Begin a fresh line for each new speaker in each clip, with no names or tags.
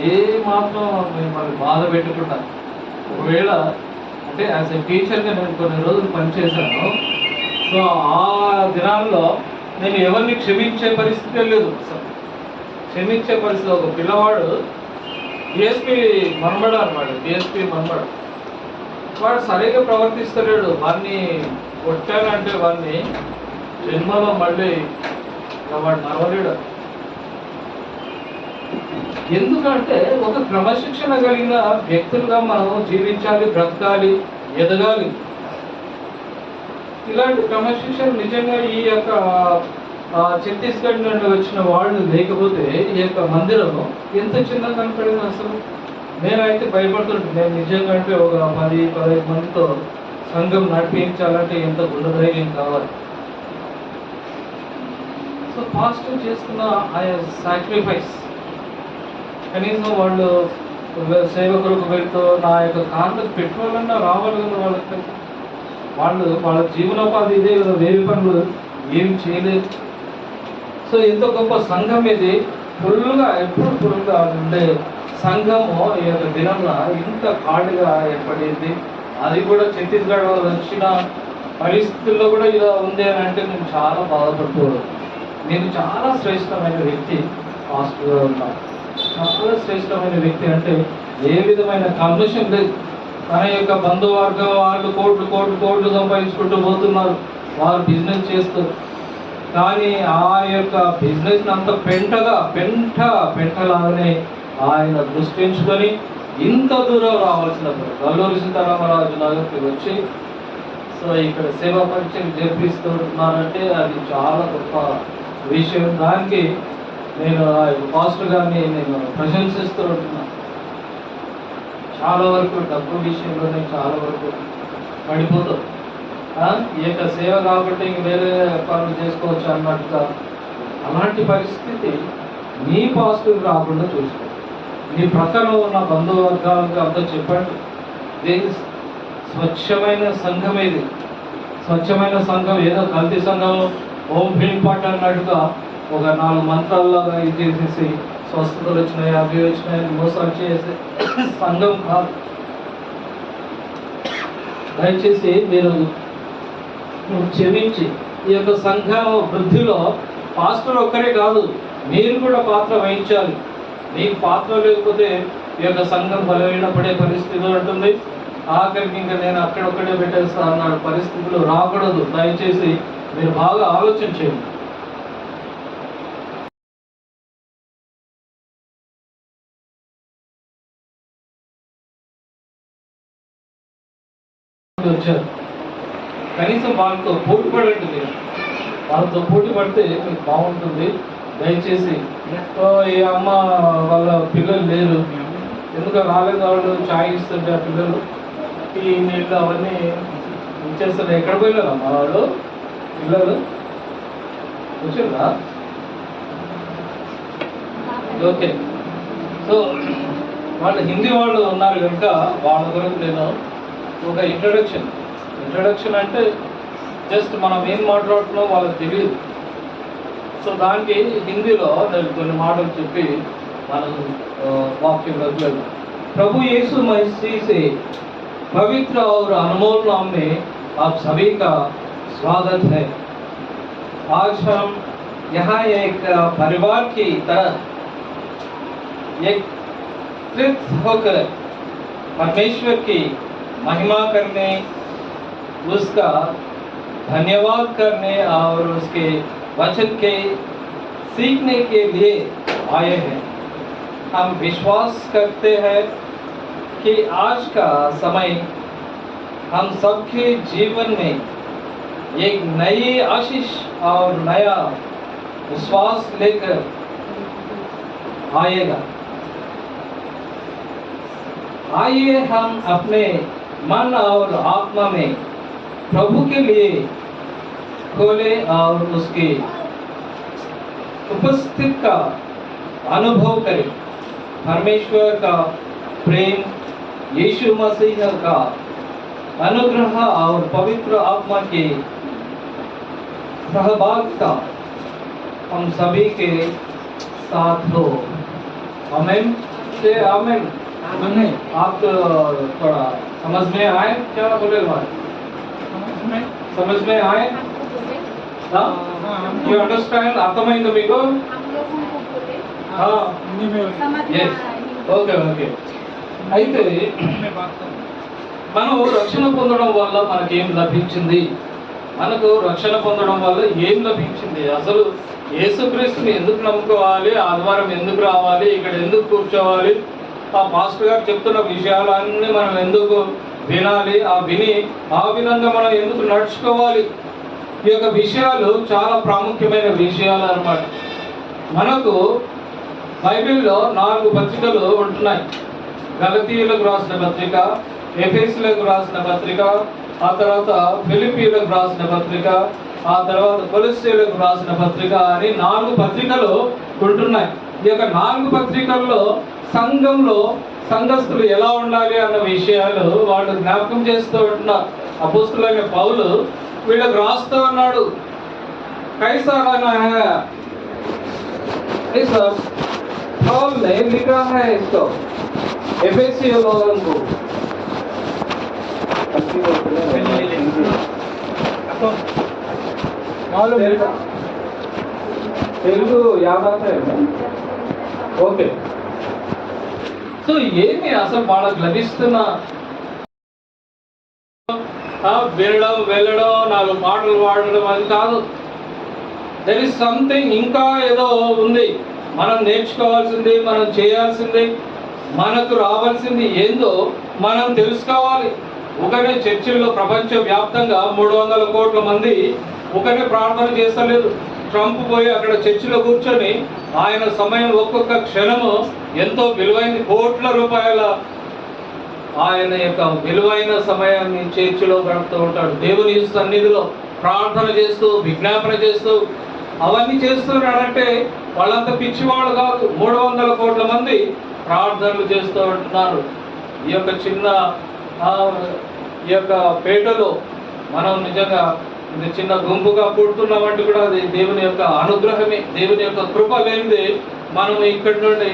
ఏ మాత్రం మిమ్మల్ని బాధ పెట్టకుండా, ఒకవేళ అంటే యాజ్ ఎ టీచర్గా నేను కొన్ని రోజులు పనిచేశాను. సో ఆ దినాల్లో నేను ఎవరిని క్షమించే పరిస్థితి లేదు. అసలు క్షమించే పరిస్థితి. ఒక పిల్లవాడు డిఎస్పి మనమడ అనమాట, డిఎస్పి మనమడ, వాడు సరిగ్గా ప్రవర్తిస్తలేడు. వాడిని కొట్టానంటే వాడిని జన్మలో మళ్ళీ వాడు మరవలేడు. ఎందుకంటే ఒక క్రమశిక్షణ కలిగిన వ్యక్తులుగా మనం జీవించాలి, బ్రతకాలి, ఎదగాలి. ఇలాంటి క్రమశిక్షణ నిజంగా ఈ యొక్క ఛత్తీస్గఢ్ నుండి వచ్చిన వాళ్ళు లేకపోతే ఈ యొక్క మందిరం ఎంత చిన్నగా కనపడింది. అసలు నేనైతే భయపడుతుంటాను. నేను నిజంగా అంటే ఒక 10-15 మందితో సంఘం నడిపించాలంటే ఎంత గుండెధైర్యం కావాలి. సో పాజిటివ్ చేస్తున్న ఆ సాక్రిఫైస్, కనీసం వాళ్ళు సేవకులకు వెళ్తూ నా యొక్క కార్లకు పెట్రోల్ రావాలి కదా వాళ్ళకి. వాళ్ళ జీవనోపాధి ఇదే కదా, వేరే పనులు ఏం చేయలేదు. సో ఎంతో గొప్ప సంఘం ఇది. ఫుల్గా ఎప్పుడు ఫుల్గా ఉండే సంఘము ఈ యొక్క దినంలో ఇంత ఖాళీగా ఏర్పడింది. అది కూడా ఛత్తీస్గఢ్ వచ్చిన పరిస్థితుల్లో కూడా ఇలా ఉంది అని అంటే నేను చాలా బాధపడుతున్నాను. నేను చాలా శ్రేష్టమైన వ్యక్తి పాస్టర్గా ఉన్నాను. చాలా శ్రేష్టమైన వ్యక్తి అంటే ఏ విధమైన కమిషన్ లేదు. తన యొక్క బంధువర్గం వాళ్ళు కోట్లు సంపాదించుకుంటూ పోతున్నారు, వారు బిజినెస్ చేస్తారు. కానీ ఆ యొక్క బిజినెస్ అంత పెంటలాగానే ఆయన దృష్టించుకొని ఇంత దూరం రావాల్సినప్పుడు గల్లూరి సీతారామరాజు నగర్కి వచ్చి సో ఇక్కడ సేవా పరిచయం జరిపిస్తున్నారంటే అది చాలా గొప్ప విషయం. దానికి నేను ఆ యొక్క పాస్టర్ గారిని నేను ప్రశంసిస్తూ ఉంటున్నాను. చాలా వరకు డబ్బు విషయంలోనే చాలా వరకు పడిపోతాం. ఈ యొక్క సేవ కాబట్టి ఇంక వేరే పనులు చేసుకోవచ్చు అన్నట్టుగా అలాంటి పరిస్థితి నీ పాజిటివ్ రాకుండా చూసుకో. నీ ప్రక్కన ఉన్న బంధువర్గాలకు అంతా చెప్పండి, ఇది స్వచ్ఛమైన సంఘం. ఇది స్వచ్ఛమైన సంఘం. ఏదో కల్తీ సంఘం హోం ఫిల్మ్ పాట అన్నట్టుగా ఒక 4 మంత్రాల్లాగా ఇది చేసేసి స్వస్థతలు వచ్చినాయి, అవి వచ్చినాయని మోసాలు చేసే సంఘం కాదు. దయచేసి మీరు క్షమించి ఈ యొక్క సంఘ వృద్ధిలో పాస్టర్ ఒక్కరే కాదు, మీరు కూడా పాత్ర వహించాలి. మీకు పాత్ర లేకపోతే ఈ యొక్క సంఘం బలమైన పడే పరిస్థితి ఉంటుంది. ఆఖరికి ఇంకా నేను అక్కడొక్కడే పెట్టేస్తా అన్న పరిస్థితులు రాకూడదు. దయచేసి మీరు బాగా ఆలోచించండి. వచ్చారు, కనీసం వాళ్ళతో పోటీ పడండి. మీరు వాళ్ళతో పోటీ పడితే మీకు బాగుంటుంది. దయచేసి ఈ అమ్మ వాళ్ళ పిల్లలు లేరు, ఎందుకు రాలేదు, వాళ్ళు ఛాయ్ ఇస్తుంటే ఆ పిల్లలు ఈ నీళ్ళు అవన్నీ ఇచ్చేస్తారు. ఎక్కడ పోయినారమ్మా వాళ్ళు పిల్లలు? వచ్చిందా? ఓకే. సో వాళ్ళు హిందీ వాళ్ళు ఉన్నారు కనుక వాళ్ళ గురించి నేను ఒక ఇంట్రడక్షన్ అంటే జస్ట్ మనం ఏం మాట్లాడుతున్నాం వాళ్ళకి తెలియదు. సో దానికి హిందీలో నేను కొన్ని మాటలు చెప్పి మనం वाक्य प्रभु यीशु मसीह से पवित्र और अनमोल नाम में आप सभी का स्वागत है। आज हम यहाँ एक परिवार की तरह एकत्रित होकर परमेश्वर की महिमा करने, उसका धन्यवाद करने और उसके वचन के सीखने के लिए आए हैं। हम विश्वास करते हैं कि आज का समय हम सबके जीवन में एक नई आशीष और नया विश्वास लेकर आएगा। आइए हम अपने मन और आत्मा में प्रभु के लिए खोले और उसकी उपस्थिति का अनुभव करें। परमेश्वर का प्रेम, यीशु मसीह का अनुग्रह और पवित्र आत्मा की सहभागिता हम सभी के साथ हो। आमेन से आमेन। आप थोड़ा समझ में आए क्या बोले समझ में आए यू अंडरस्टैंड అర్థమైంది మీకు ఓకే ఓకే అయితే మనం రక్షణ పొందడం వల్ల మనకేం లభించింది మనకు రక్షణ పొందడం వల్ల ఏం లభించింది అసలు యేసుక్రీస్తుని ఎందుకు నమ్ముకోవాలి ఆదివారం ఎందుకు రావాలి ఇక్కడ ఎందుకు కూర్చోవాలి ఆ పాస్టర్ గారు చెప్తున్న విషయాలన్నీ మనం ఎందుకు వినాలి ఆ విని ఆ విధంగా మనం ఎందుకు నడుచుకోవాలి ఈ యొక్క విషయాలు చాలా ప్రాముఖ్యమైన విషయాలు అన్నమాట మనకు బైబిల్లో 4 పత్రికలు ఉంటున్నాయి గలతీయులకు రాసిన పత్రిక ఎఫెసీయులకు రాసిన పత్రిక ఆ తర్వాత ఫిలిప్పీయులకు రాసిన పత్రిక ఆ తర్వాత కొలస్సీయులకు రాసిన పత్రిక అని 4 పత్రికలు ఉంటున్నాయి ఈ యొక్క 4 పత్రికల్లో సంఘంలో సంఘస్థులు ఎలా ఉండాలి అన్న విషయాలు వాళ్ళు జ్ఞాపకం చేస్తూ ఉంటున్నారు అపోస్తులైన పౌలు వీళ్ళకి రాస్తూ ఉన్నాడు कैसा रहना है ऐसा पौल ने लिखा है इसको एफेसियों लोगों को తెలుగు యాద ఓకే సో ఏమి అసలు వాళ్ళకి లభిస్తున్న వినడం వెళ్ళడం 4 పాటలు పాడడం అది కాదు దెర్ ఇస్ సంథింగ్ ఇంకా ఏదో ఉంది మనం నేర్చుకోవాల్సింది మనం చేయాల్సింది మనకు రావాల్సింది ఏందో మనం తెలుసుకోవాలి ఒకనే చర్చిల్లో ప్రపంచ వ్యాప్తంగా 300 కోట్ల మంది ఒకనే ప్రార్థన చేస్తలేదు ట్రంప్ పోయి అక్కడ చర్చిలో కూర్చొని ఆయన సమయం ఒక్కొక్క క్షణము ఎంతో విలువైన కోట్ల రూపాయల ఆయన యొక్క విలువైన సమయాన్ని చర్చిలో గడుపుతూ ఉంటాడు దేవుని సన్నిధిలో ప్రార్థన చేస్తూ విజ్ఞాపన చేస్తూ అవన్నీ చేస్తున్నాడంటే వాళ్ళంతా పిచ్చివాళ్ళు కాదు 300 కోట్ల మంది ప్రార్థనలు చేస్తూ ఉంటున్నారు ఈ యొక్క చిన్న ఈ యొక్క పేటలో మనం నిజంగా ఇది చిన్న గుంపుగా పుడుతున్నామంటే కూడా అది దేవుని యొక్క అనుగ్రహమే దేవుని యొక్క కృప లేనిదే మనం ఇక్కడి నుండి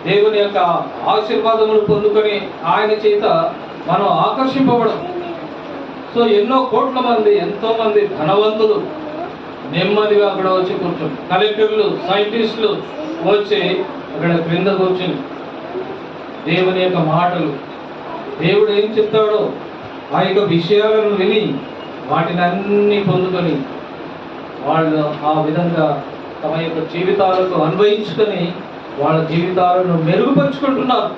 దేవుని యొక్క ఆశీర్వాదములు పొందుకొని ఆయన చేత మనం ఆకర్షింపబడం సో ఎన్నో కోట్ల మంది ఎంతో మంది ధనవంతులు నెమ్మదిగా అక్కడ వచ్చి కూర్చొని కలెక్టర్లు సైంటిస్టులు వచ్చి అక్కడ క్రింద కూర్చొని దేవుని యొక్క మాటలు దేవుడు ఏం చెప్తాడో ఆ యొక్క విషయాలను విని వాటిని అన్ని పొందుకొని వాళ్ళు ఆ విధంగా తమ యొక్క జీవితాలకు అన్వయించుకొని వాళ్ళ జీవితాలను మెరుగుపరుచుకుంటున్నారు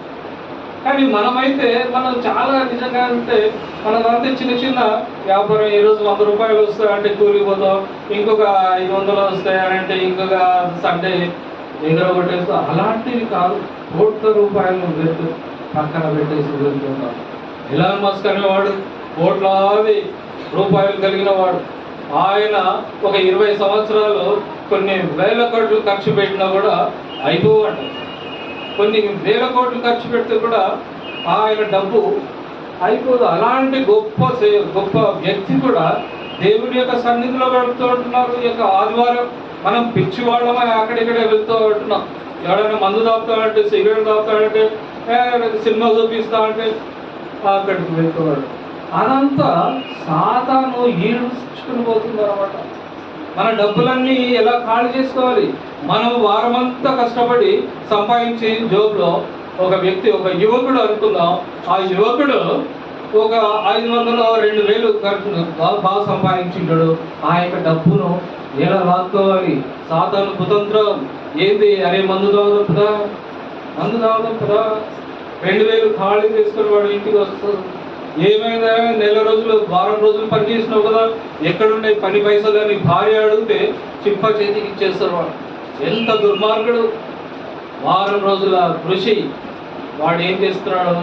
కానీ మనమైతే మనం చాలా నిజంగా అంటే మనదంతా చిన్న చిన్న వ్యాపారం ఈరోజు 100 రూపాయలు వస్తాయంటే కూలిపోతాం ఇంకొక 500 వస్తాయనంటే ఇంకొక సండే ఎగరగొట్టేస్తాం అలాంటివి కాదు కోట్ల రూపాయలు పెట్టు పక్కన పెట్టేసి వెళ్తున్నాం ఎలాన్ మస్క్ అనేవాడు కోట్లాది రూపాయలు కలిగిన వాడు ఆయన ఒక 20 సంవత్సరాలు కొన్ని వేల కోట్లు ఖర్చు పెట్టినా కూడా అయిపోవంట కొన్ని వేల కోట్లు ఖర్చు పెడితే కూడా ఆయన డబ్బు అయిపోదు అలాంటి గొప్ప వ్యక్తి కూడా దేవుడి యొక్క సన్నిధిలో గడుపుతూ ఉంటున్నారు ఈ యొక్క ఆదివారం మనం పిచ్చివాళ్ళమై అక్కడిక్కడే వెళ్తూ ఉంటున్నాం ఎవడైనా మందు తాగుతాడంటే సిగరెట్ తాగుతాడంటే సినిమా చూపిస్తా అంటే అక్కడికి వెళ్తున్నాడు అదంతా సాతాను ఈడ్చుకుని పోతుంది అనమాట మన డబ్బులన్నీ ఎలా ఖాళీ చేసుకోవాలి మనం వారమంతా కష్టపడి సంపాదించి జోబులో ఒక వ్యక్తి ఒక యువకుడు అనుకుందాం ఆ యువకుడు ఒక 500-2000 ఖర్చు బాగా సంపాదించింటాడు ఆ యొక్క డబ్బును ఎలా లాక్కోవాలి సాతాను కుతంత్రం ఏంది అరే మందు తాగుదా 2000 ఖాళీ చేసుకుని వాడు ఇంటికి వస్తుంది ఏమైనా నెల రోజులు వారం రోజులు పని చేసినావు కదా ఎక్కడుండే పని పైసలు అని భార్య అడిగితే చిప్ప చేతికి ఇచ్చేస్తారు వాడు ఎంత దుర్మార్గుడు వారం రోజుల కృషి వాడు ఏం చేస్తున్నాడు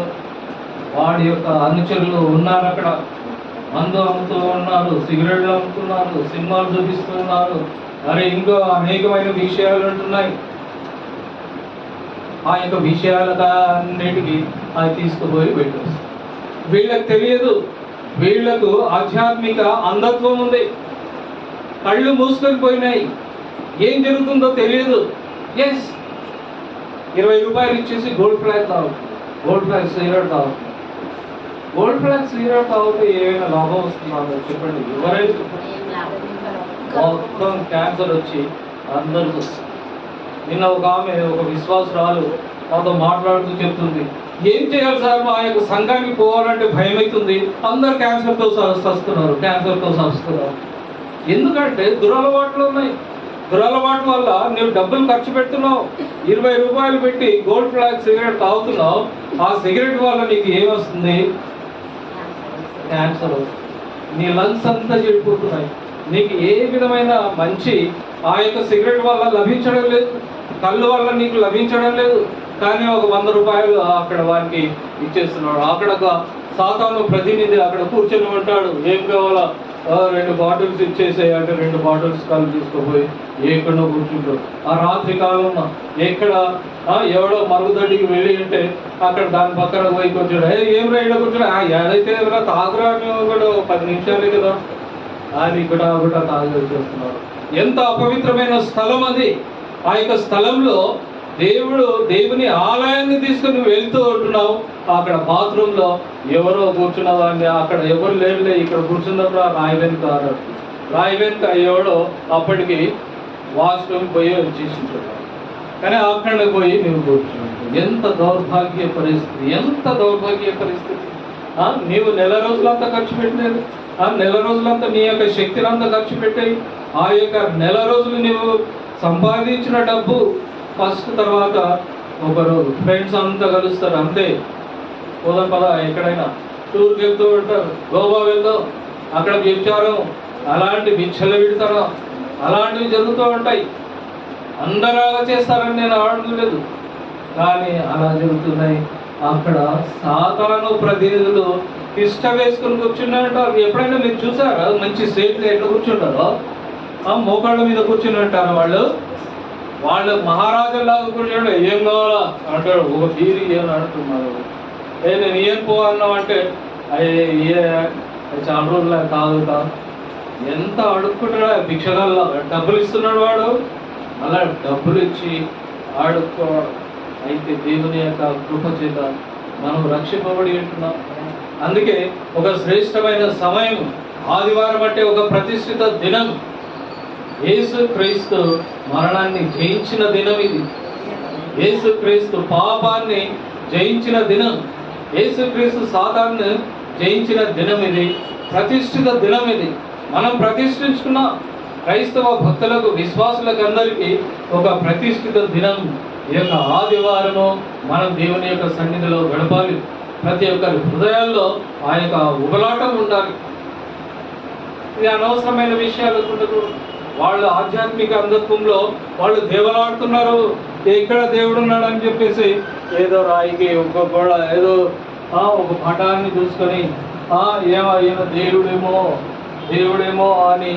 వాడి యొక్క అనుచరులు ఉన్నారు అక్కడ మందు అమ్ముతూ ఉన్నారు సిగరెట్లు అమ్ముతున్నారు సినిమాలు చూపిస్తున్నారు అరే ఇంకో అనేకమైన విషయాలు ఉంటున్నాయి ఆ యొక్క విషయాలన్నిటికీ అది తీసుకుపోయి పెట్టేస్తారు వీళ్ళకి తెలియదు వీళ్లకు ఆధ్యాత్మిక అంధత్వం ఉంది కళ్ళు మూసుకొని పోయినాయి ఏం జరుగుతుందో తెలియదు ఎస్ ₹20 ఇచ్చేసి గోల్డ్ ఫ్లాగ్ తాగుతుంది, గోల్డ్ ఫ్లాగ్ సిగరెట్ తాగుతుంది. గోల్డ్ ఫ్లాగ్ సిగరెట్ తాగితే ఏమైనా లాభం వస్తుందా చెప్పండి? ఎవరైతే మొత్తం క్యాన్సర్ వచ్చి అందరూ వస్తుంది. నిన్న ఒక ఆమె, ఒక విశ్వాసరాలు నాతో మాట్లాడుతూ చెప్తుంది, ఏం చేయాలి సార్, మా యొక్క సంఘానికి పోవాలంటే భయం అవుతుంది, అందరు క్యాన్సర్తో సస్తున్నారు. ఎందుకంటే దురలవాట్లు ఉన్నాయి. దురలవాటు వల్ల నువ్వు డబ్బులు ఖర్చు పెడుతున్నావు, ₹20 పెట్టి గోల్డ్ ఫ్లాగ్ సిగరెట్ తాగుతున్నావు. ఆ సిగరెట్ వల్ల నీకు ఏమొస్తుంది? క్యాన్సర్ వస్తుంది. నీ లంగ్స్ అంతా చెడిపోతున్నాయి. నీకు ఏ విధమైన మంచి ఆ యొక్క సిగరెట్ వల్ల లభించడం లేదు, కళ్ళు వల్ల నీకు లభించడం లేదు. కానీ ఒక ₹100 అక్కడ వారికి ఇచ్చేస్తున్నాడు. అక్కడ ఒక సాతాను ప్రతినిధి అక్కడ కూర్చొని ఉంటాడు. ఏం కావాలా? 2 బాటిల్స్ ఇచ్చేసాయి అంటే 2 బాటిల్స్ కళ్ళు తీసుకుపోయి ఎక్కడో కూర్చుంటాడు. ఆ రాత్రి కాలంలో ఎక్కడ ఎవడో మరుగుదొడ్డికి వెళ్ళి ఉంటే అక్కడ దాని పక్కన పోయి కూర్చోడు. ఏం రైడ్ కూర్చోడు, ఏదైతే తాగురా, కూడా 10 నిమిషాలే కదా అని కూడా తాగి వచ్చేస్తున్నాడు. ఎంత అపవిత్రమైన స్థలం అది. ఆ యొక్క స్థలంలో దేవుని ఆలయాన్ని తీసుకుని వెళ్తూ ఉంటున్నావు. అక్కడ బాత్రూంలో ఎవరో కూర్చున్న వాడిని, అక్కడ ఎవరు లేదులే, ఇక్కడ కూర్చున్నప్పుడు ఆ రాయి వెనుక ఎవడో అప్పటికి వాష్రూమ్ పోయి వచ్చేసింటాడు. కానీ అక్కడ పోయి నువ్వు కూర్చుంటావు. ఎంత దౌర్భాగ్య పరిస్థితి. నీవు నెల రోజులంతా ఖర్చు పెట్టలేదు, నెల రోజులంతా నీ యొక్క శక్తిని అంతా ఖర్చు పెట్టాయి. ఆ యొక్క నెల రోజులు నువ్వు సంపాదించిన డబ్బు ఫస్ట్, తర్వాత ఒకరోజు ఫ్రెండ్స్ అంతా కలుస్తారు, అంతే. పోదాం పద, ఎక్కడైనా టూర్కి వెళ్తూ ఉంటారు, గోవా వెళ్తాం, అక్కడ వ్యభిచారం, అలాంటి విచ్చలవిడతనం అలాంటివి జరుగుతూ ఉంటాయి. అందరూ అలా చేస్తారని నేను ఆడలేదు, కానీ అలా జరుగుతున్నాయి. అక్కడ సాతాను ప్రతినిధులు తిష్ట వేసుకుని కూర్చున్నారంటారు. ఎప్పుడైనా మీరు చూసారా? మంచి స్టేట్గా ఎట్లా కూర్చుంటారో, మోకాళ్ళ మీద కూర్చుని ఉంటారు వాళ్ళు మహారాజులాగా కూర్చోండి. ఏం కావాలా అంటాడు, ఒక బీరి ఏమని అంటున్నారు. నేను ఏం పోవాలన్నావు అంటే చాలా రోజులు తాగుతా. ఎంత అడుక్కుంటాడా భిక్షగాల్లో, డబ్బులు ఇస్తున్నాడు వాడు, అలా డబ్బులు ఇచ్చి ఆడుకోవడం. అయితే దేవుని యొక్క కృప చేత మనం రక్షింపబడి ఉంటున్నాం. అందుకే ఒక శ్రేష్టమైన సమయం ఆదివారం అంటే ఒక ప్రతిష్ఠిత దినం. యేసు క్రీస్తు మరణాన్ని జయించిన దినం ఇది. యేసు క్రీస్తు పాపాన్ని జయించిన దినం. యేసు క్రీస్తు సాతాన్ని జయించిన దినం ఇది. ప్రతిష్ఠిత దినం ఇది. మనం ప్రతిష్ఠించుకున్న క్రైస్తవ భక్తులకు, విశ్వాసులకు అందరికీ ఒక ప్రతిష్ఠిత దినం. ఈ యొక్క ఆదివారము మనం దేవుని యొక్క సన్నిధిలో గడపాలి. ప్రతి ఒక్కరి హృదయాల్లో ఆ యొక్క ఉబలాటం ఉండాలి. ఇది అనవసరమైన విషయాలు ఉండదు. వాళ్ళు ఆధ్యాత్మిక అంధత్వంలో వాళ్ళు దేవులాడుతున్నారు. ఎక్కడ దేవుడు ఉన్నాడు అని చెప్పేసి ఏదో రాయికి ఒక గోడ, ఏదో ఒక పటాన్ని చూసుకొని ఈయన దేవుడేమో అని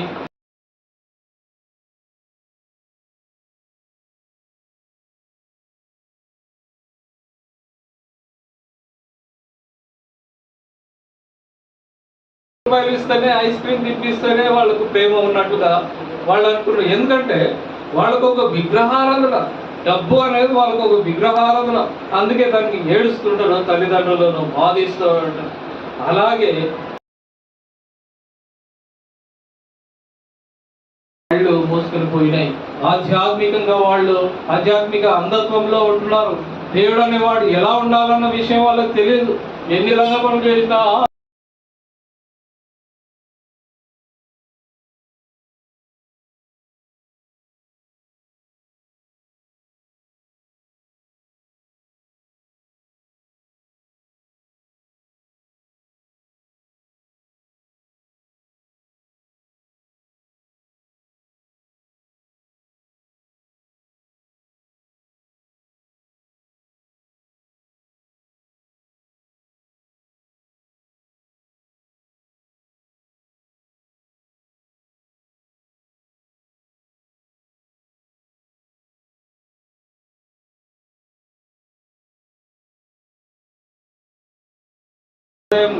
ఇస్తేనే, ఐస్ క్రీమ్ తిప్పిస్తేనే వాళ్ళకు ప్రేమ ఉన్నట్టుగా వాళ్ళు అనుకున్నారు. ఎందుకంటే వాళ్ళకు ఒక విగ్రహారాధన, డబ్బు అనేది వాళ్ళకు ఒక విగ్రహారాధన. అందుకే దానికి ఏడుస్తుంటారు, తల్లిదండ్రులను బాధిస్తూ ఉంటారు. అలాగే వాళ్ళు మోసుకొని పోయినాయి. ఆధ్యాత్మికంగా వాళ్ళు ఆధ్యాత్మిక అంధత్వంలో ఉంటున్నారు. దేవుడు అనేవాడు ఎలా ఉండాలన్న విషయం వాళ్ళకి తెలియదు. ఎన్ని రంగ పనులు చేసినా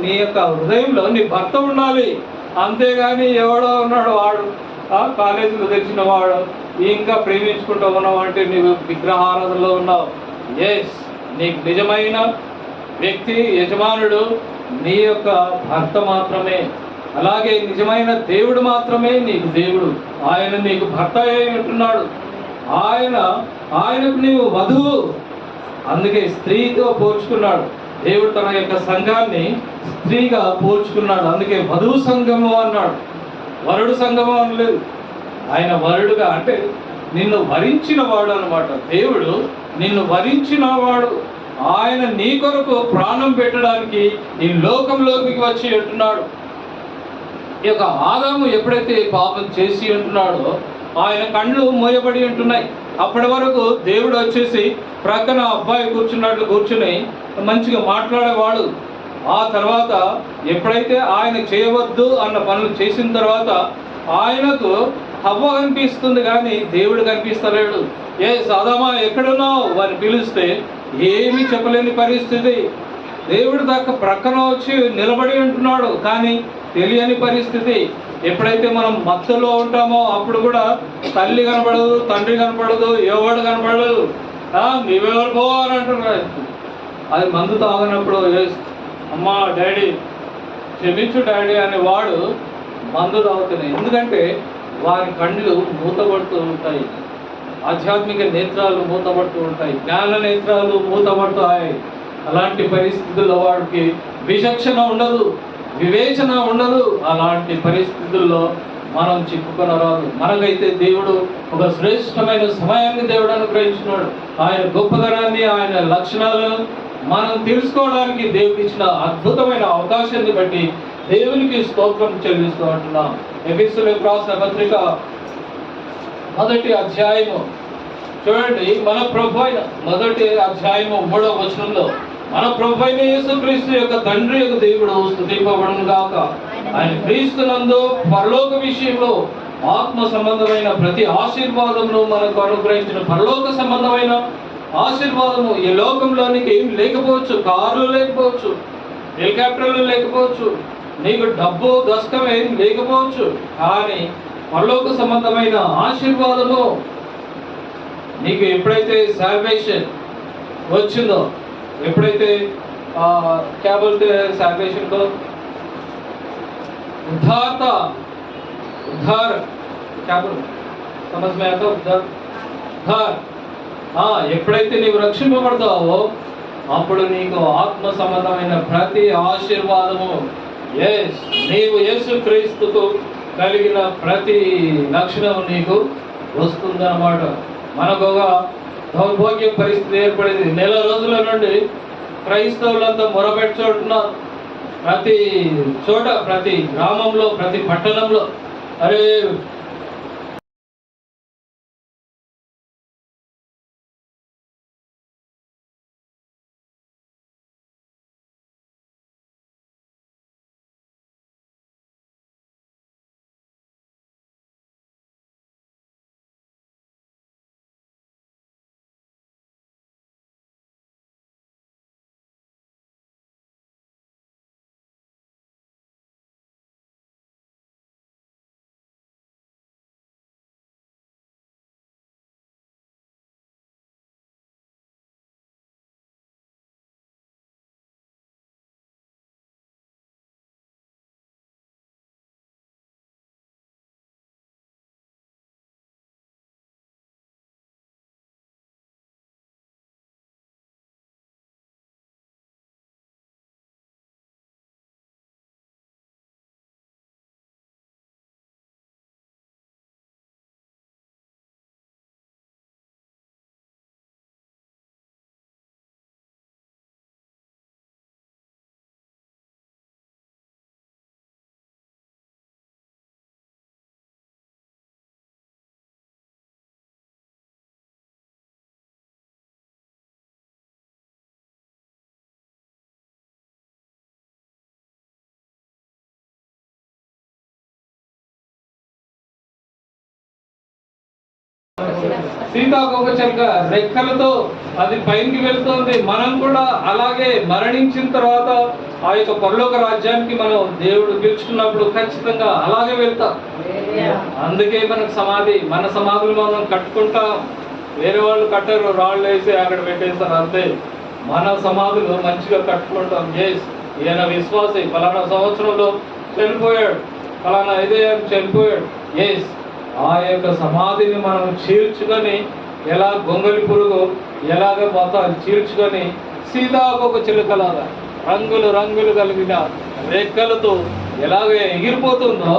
నీ యొక్క హృదయంలో నీ భర్త ఉండాలి. అంతేగాని ఎవడో ఉన్నాడు వాడు కాలేజీలో తెచ్చిన వాడు ఇంకా ప్రేమించుకుంటూ ఉన్నావు అంటే నీవు విగ్రహారాధనలో ఉన్నావు. ఎస్, నీకు నిజమైన వ్యక్తి యజమానుడు నీ యొక్క భర్త మాత్రమే. అలాగే నిజమైన దేవుడు మాత్రమే నీకు దేవుడు. ఆయన నీకు భర్త అయి ఉంటున్నాడు. ఆయనకు నీవు వధువు. అందుకే స్త్రీతో పోల్చుకున్నాడు దేవుడు. తన యొక్క సంఘాన్ని స్త్రీగా పోల్చుకున్నాడు. అందుకే వధువు సంఘము అన్నాడు, వరుడు సంఘము అనలేదు. ఆయన వరుడుగా అంటే నిన్ను వరించిన వాడు అన్నమాట. దేవుడు నిన్ను వరించిన వాడు. ఆయన నీ కొరకు ప్రాణం పెట్టడానికి ఈ లోకంలోకి వచ్చి ఉంటున్నాడు. ఈ యొక్క ఆదాము ఎప్పుడైతే పాపం చేసి ఉంటున్నాడో ఆయన కళ్ళు మూయబడి ఉంటున్నాయి. అప్పటి వరకు దేవుడు వచ్చేసి ప్రక్కన అబ్బాయి కూర్చున్నట్లు కూర్చుని మంచిగా మాట్లాడేవాడు. ఆ తర్వాత ఎప్పుడైతే ఆయన చేయవద్దు అన్న పనులు చేసిన తర్వాత ఆయనకు హవ్వ కనిపిస్తుంది కానీ దేవుడు కనిపిస్తలేడు. ఏ సాదామా ఎక్కడున్నావు అని పిలిస్తే ఏమీ చెప్పలేని పరిస్థితి. దేవుడు దాకా ప్రక్కన వచ్చి నిలబడి ఉంటున్నాడు కానీ తెలియని పరిస్థితి. ఎప్పుడైతే మనం మత్తులో ఉంటామో అప్పుడు కూడా తల్లి కనపడదు, తండ్రి కనపడదు, ఎవడు కనపడదు. నీవెవరు పో అని అంటున్నాడు. అది మందు తాగినప్పుడు అమ్మా డాడీ క్షమించు డాడీ అనే వాడు మందు తాగుతున్నాయి. ఎందుకంటే వారి కళ్ళు మూతపడుతూ ఉంటాయి, ఆధ్యాత్మిక నేత్రాలు మూతపడుతూ ఉంటాయి, జ్ఞాన నేత్రాలు మూతపడతాయి. అలాంటి పరిస్థితుల్లో వాడికి విచక్షణ ఉండదు, వివేచన ఉండదు. అలాంటి పరిస్థితుల్లో మనం చిక్కుకొనరాదు. మనకైతే దేవుడు ఒక శ్రేష్టమైన సమయాన్ని దేవుడు అనుగ్రహించినాడు. ఆయన గొప్పదనాన్ని, ఆయన లక్షణాలను మనం తెలుసుకోవడానికి దేవుడు ఇచ్చిన అద్భుతమైన అవకాశాన్ని బట్టి దేవునికి స్తోత్రం చెల్లిస్తూ అంటున్నాం. ఎఫెసీయులకు రాసిన పత్రిక 1వ అధ్యాయము చూడండి. మన ప్రభు అయిన 1వ అధ్యాయము 3వ వచనంలో మన ప్రభు అయిన యేసుక్రీస్తు యొక్క తండ్రి యొక్క దేవుడు స్తుతింపబడును గాక. ఆయన క్రీస్తునందు పరలోక విషయంలో ఆత్మ సంబంధమైన ప్రతి ఆశీర్వాదమును మనకు అనుగ్రహించిన పరలోక సంబంధమైన ఆశీర్వాదము. ఈ లోకంలోనికి ఏం లేకపోవచ్చు, కార్లు లేకపోవచ్చు, హెలికాప్టర్లు లేకపోవచ్చు, నీకు డబ్బు దశకం ఏం లేకపోవచ్చు, కానీ పరలోక సంబంధమైన ఆశీర్వాదము నీకు ఎప్పుడైతే సాల్వేషన్ వచ్చిందో, ఎప్పుడైతే क्या बोलते हैं सैल्वेशन को, उद्धार क्या बोलते समझ में आता उद्धार. ఎప్పుడైతే నీవు రక్షింపబడతావో అప్పుడు నీకు ఆత్మ సంబంధమైన ప్రతి ఆశీర్వాదము, నీవు యేసుక్రీస్తుకు కలిగిన ప్రతి లక్షణం నీకు వస్తుందన్నమాట. మనకు ఒక దౌర్భాగ్య పరిస్థితి ఏర్పడింది. నెల రోజుల నుండి క్రైస్తవులంతా మొరపెట్టుకుంటున్నారు. ప్రతి చోట, ప్రతి గ్రామంలో, ప్రతి పట్టణంలో అరే సీతాకోకచిలుక రెక్కలతో అది పైకి వెళ్తుంది. మనం కూడా అలాగే మరణించిన తర్వాత ఆ యొక్క పరలోక రాజ్యానికి మనం దేవుడు పిలుచుకున్నప్పుడు ఖచ్చితంగా అలాగే వెళ్తాం. అందుకే మనకు సమాధి, మన సమాధులు మనం కట్టుకుంటాం. వేరే వాళ్ళు కట్టరు, రాళ్ళు వేసి అక్కడ పెట్టేస్తారు అంతే. మన సమాధులు మంచిగా కట్టుకుంటాం. ఎస్, ఈయన విశ్వాసి, ఫలానా సంవత్సరంలో చనిపోయాడు, ఫలానా ఐదేళ్ళు చనిపోయాడు. ఎస్, ఆ యొక్క సమాధిని మనం చీల్చుకొని, ఎలా గొంగలి పురుగు ఎలాగ మొత్తం చీల్చుకొని సీతాకొక చిలుకలాగా రంగులు రంగులు కలిగిన రెక్కలతో ఎలాగే ఎగిరిపోతుందో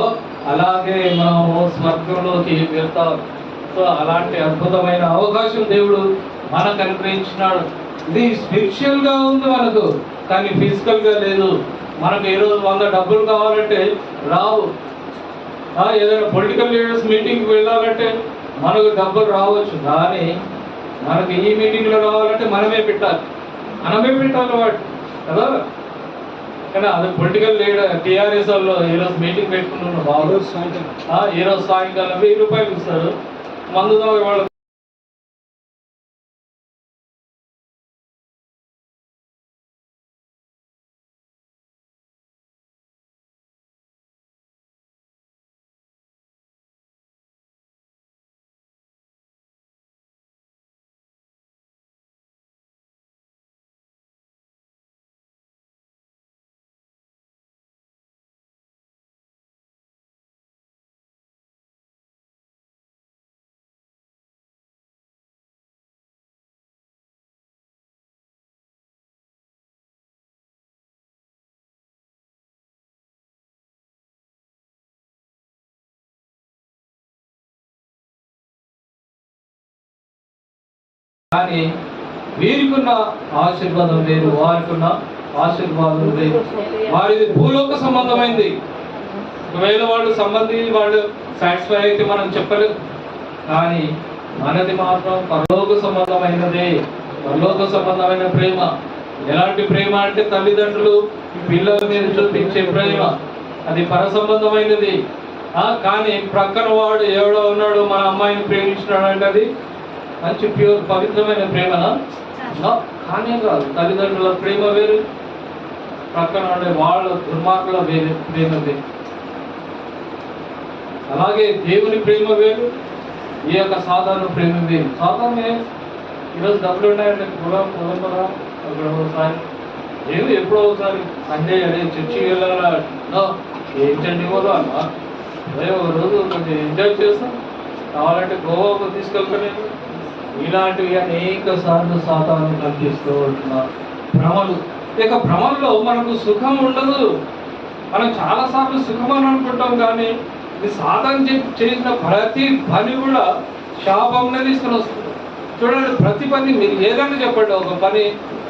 అలాగే మనము స్వర్గంలోకి వెళ్తాం. సో అలాంటి అద్భుతమైన అవకాశం దేవుడు మనకు అనుగ్రహించినాడు. ఇది స్పిరిచువల్ గా ఉంది మనకు, కానీ ఫిజికల్ గా లేదు. మనకు ఈరోజు 100 డబ్బులు కావాలంటే రావు. ఏదైనా పొలిటికల్ లీడర్స్ మీటింగ్కి వెళ్ళాలంటే మనకు డబ్బులు రావచ్చు, కానీ మనకు ఈ మీటింగ్లో రావాలంటే మనమే పెట్టాలి వాడు కదా. కానీ అది పొలిటికల్ లీడర్ టీఆర్ఎస్ వాళ్ళు ఈరోజు మీటింగ్ పెట్టుకున్నాను బాబు, ఈరోజు సాయంకాలం 1000 రూపాయలు ఇస్తారు, మందు వాళ్ళు కానీ వీరికున్న ఆశీర్వాదం వేరు, వారికున్న ఆశీర్వాదం వేరు. వారిది భూలోక సంబంధమైంది. ఒకవేళ వాళ్ళు వాళ్ళు సాటిస్ఫై అయితే మనం చెప్పలేదు, కానీ మనది మాత్రం పరలోక సంబంధమైనదే. పరలోక సంబంధమైన ప్రేమ. ఎలాంటి ప్రేమ అంటే తల్లిదండ్రులు పిల్లల మీద చూపించే ప్రేమ, అది పర సంబంధమైనది. కానీ ప్రక్కన వాడు ఎవడో ఉన్నాడు మన అమ్మాయిని ప్రేమించినాడు అంటే అది మంచి ప్యూర్ పవిత్రమైన ప్రేమనా? కానీ కాదు. తల్లిదండ్రుల ప్రేమ వేరు, ప్రక్కన ఉండే వాళ్ళ దుర్మార్గుల వేరే ప్రేమ వేరు. అలాగే దేవుని ప్రేమ వేరు, ఈ యొక్క సాధారణ ప్రేమ వేరు. సాధారణ ఈరోజు డబ్బులు ఉన్నాయంటే పొలం అక్కడ ఒకసారి ఏమి ఎప్పుడో ఒకసారి సండే అదే చర్చికి వెళ్ళాలా ఏంటండి కూడా అన్న అదే ఒక రోజు కొంచెం ఎంజాయ్ చేస్తాం, కావాలంటే గోవాకు తీసుకెళ్తాను. ఇలాంటివి అనేక సార్లు సాతాను కల్పిస్తూ ఉంటున్నారు. భ్రమలు. ఇక భ్రమల్లో మనకు సుఖం ఉండదు. మనం చాలాసార్లు సుఖం అని అనుకుంటాం, కానీ ఇది సాతాను చేసిన ప్రతి పని కూడా శాపంనే తీసుకుని వస్తుంది. చూడండి, ప్రతి పని మీరు ఏదైనా చెప్పండి, ఒక పని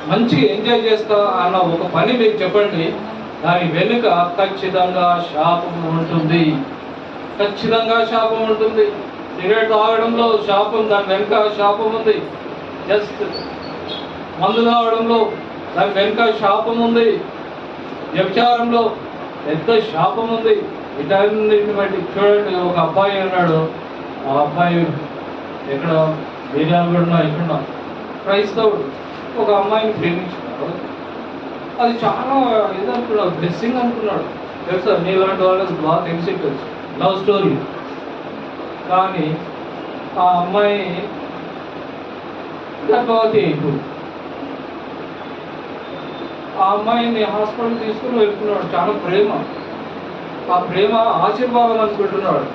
మంచిగా ఎంజాయ్ చేస్తా అన్న ఒక పని మీకు చెప్పండి, దాని వెనుక ఖచ్చితంగా శాపం ఉంటుంది. ఖచ్చితంగా శాపం ఉంటుంది. సిగరెట్ తాగడంలో శాపం, దాని వెనుక శాపం ఉంది. జస్ట్ మందు తాగడంలో దాని వెనుక శాపం ఉంది. వ్యభిచారంలో పెద్ద శాపం ఉంది. వీటన్నిటిని బట్టి చూడండి, ఒక అబ్బాయి ఉన్నాడు, ఆ అబ్బాయి ఎక్కడ మిర్యాలగూడలో ఎక్కడ క్రైస్తవుడు ఒక అమ్మాయిని ప్రేమించున్నాడు. అది చాలా ఏదనుకున్నాడు, బ్లెస్సింగ్ అనుకున్నాడు. తెలుసా, నీలాంటి వాళ్ళకి బాగా తెలిసి తెలుసు లవ్ స్టోరీ. కానీ ఆ అమ్మాయి గర్భవతి అయిపోయింది. ఆ అమ్మాయిని హాస్పిటల్ తీసుకుని వెళ్తున్నాడు. చాలా ప్రేమ, ఆ ప్రేమ ఆశీర్వాదం అనుకుంటున్నాడు.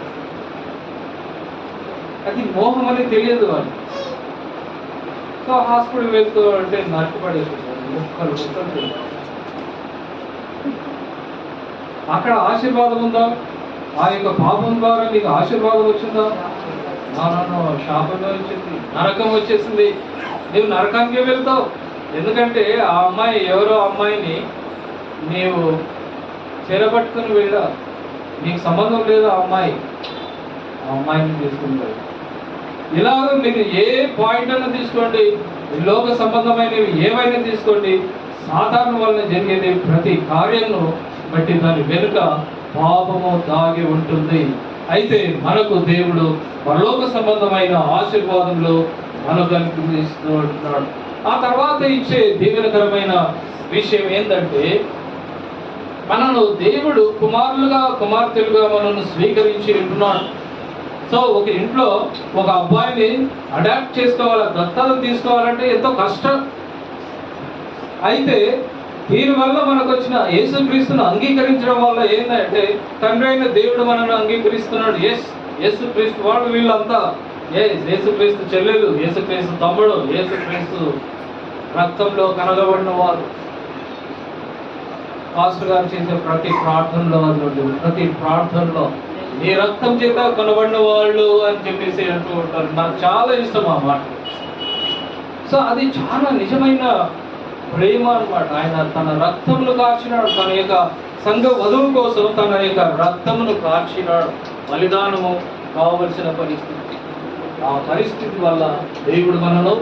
అది మోహం అని తెలియదు వాళ్ళు. సో హాస్పిటల్ వెళ్తూ అంటే నష్టపడేస్తున్నాడు, ముక్కలు ముక్కలు. అక్కడ ఆశీర్వాదం ఉందా? ఆ యొక్క పాపం ద్వారా నీకు ఆశీర్వాదం వచ్చిందా? నాన్న శాపంగా వచ్చింది, నరకం వచ్చేసింది. నువ్వు నరకానికే వెళ్తావు. ఎందుకంటే ఆ అమ్మాయి ఎవరో అమ్మాయిని నీవు చెరపట్టుకుని వెళ్ళా, నీకు సంబంధం లేదు. ఆ అమ్మాయిని తీసుకుంటాడు. ఇలాగ మీరు ఏ పాయింట్ అయినా తీసుకోండి, లోక సంబంధమైనవి ఏవైనా తీసుకోండి, సాధారణ వలన జరిగేది ప్రతి కార్యంను బట్టి దాని వెనుక పాపము దాగి ఉంటుంది. అయితే మనకు దేవుడు పరలోక సంబంధమైన ఆశీర్వాదంలో మనకు అనుగ్రహిస్తూ ఉంటున్నాడు. ఆ తర్వాత ఇచ్చే దీవెనకరమైన విషయం ఏంటంటే, మనను దేవుడు కుమారులుగా కుమార్తెలుగా మనల్ని స్వీకరించి ఉంటున్నాడు. సో ఒక ఇంట్లో ఒక అబ్బాయిని అడాప్ట్ చేసుకోవాలి, దత్తత తీసుకోవాలంటే ఎంతో కష్టం. అయితే దీనివల్ల మనకు వచ్చిన యేసుక్రీస్తును అంగీకరించడం వల్ల ఏంటంటే తండ్రి అయిన దేవుడు మనల్ని అంగీకరిస్తున్నాడు. యేసుక్రీస్తు వాళ్ళు వీళ్ళంతా యేసుక్రీస్తు చెల్లెలు, యేసుక్రీస్తు తమ్ముడు, యేసుక్రీస్తు రక్తంలో కనగబడిన వారు. పాస్టర్ గారు చేసే ప్రతి ప్రార్థనలో ప్రతి ప్రార్థనలో నీ రక్తం చేత కనబడిన వాళ్ళు అని చెప్పేసి అంటూ ఉంటారు. నాకు చాలా ఇష్టం ఆ మాట. సో అది చాలా నిజమైన ప్రేమ అన్నమాట. ఆయన తన రక్తమును కార్చినాడు, తన యొక్క సంఘ వధువు కోసం తన యొక్క రక్తమును కార్చినాడు. బలిదానము కావలసిన పరిస్థితి. ఆ పరిస్థితి వల్ల దేవుడు మనను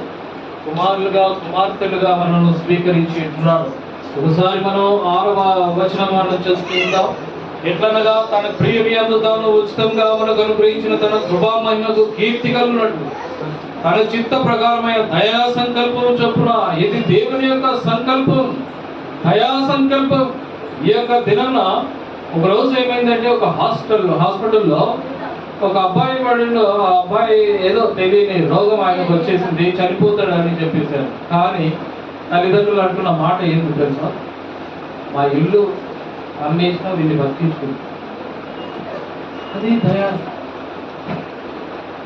కుమారులుగా కుమార్తెలుగా మనను స్వీకరించి ఉంటున్నాడు. ఒకసారి మనం 6వ వచనం మనం చూసుకుందాం. ఎట్లనగా తన ప్రియుని యందు తాను ఉచితంగా మనకు అనుగ్రహించిన తన కృపామహిమకు కీర్తి కలుగునట్లు తన చిత్త ప్రకారమైన దయా సంకల్పం చొప్పున, ఇది దేవుని యొక్క సంకల్పం, దయా సంకల్పం. ఈ యొక్క దినాన ఒక రోజు ఏమైందంటే ఒక హాస్పిటల్లో ఒక అబ్బాయి పడిండు. ఆ అబ్బాయి ఏదో తెలియని రోగం ఆయనకు వచ్చేసింది, చనిపోతాడని చెప్పేశారు. కానీ తల్లిదండ్రులు అంటున్న మాట ఏంటి తెలుసా? మా ఇల్లు అమ్మేసినా వీళ్ళు బతికించుకుంది. అది దయా.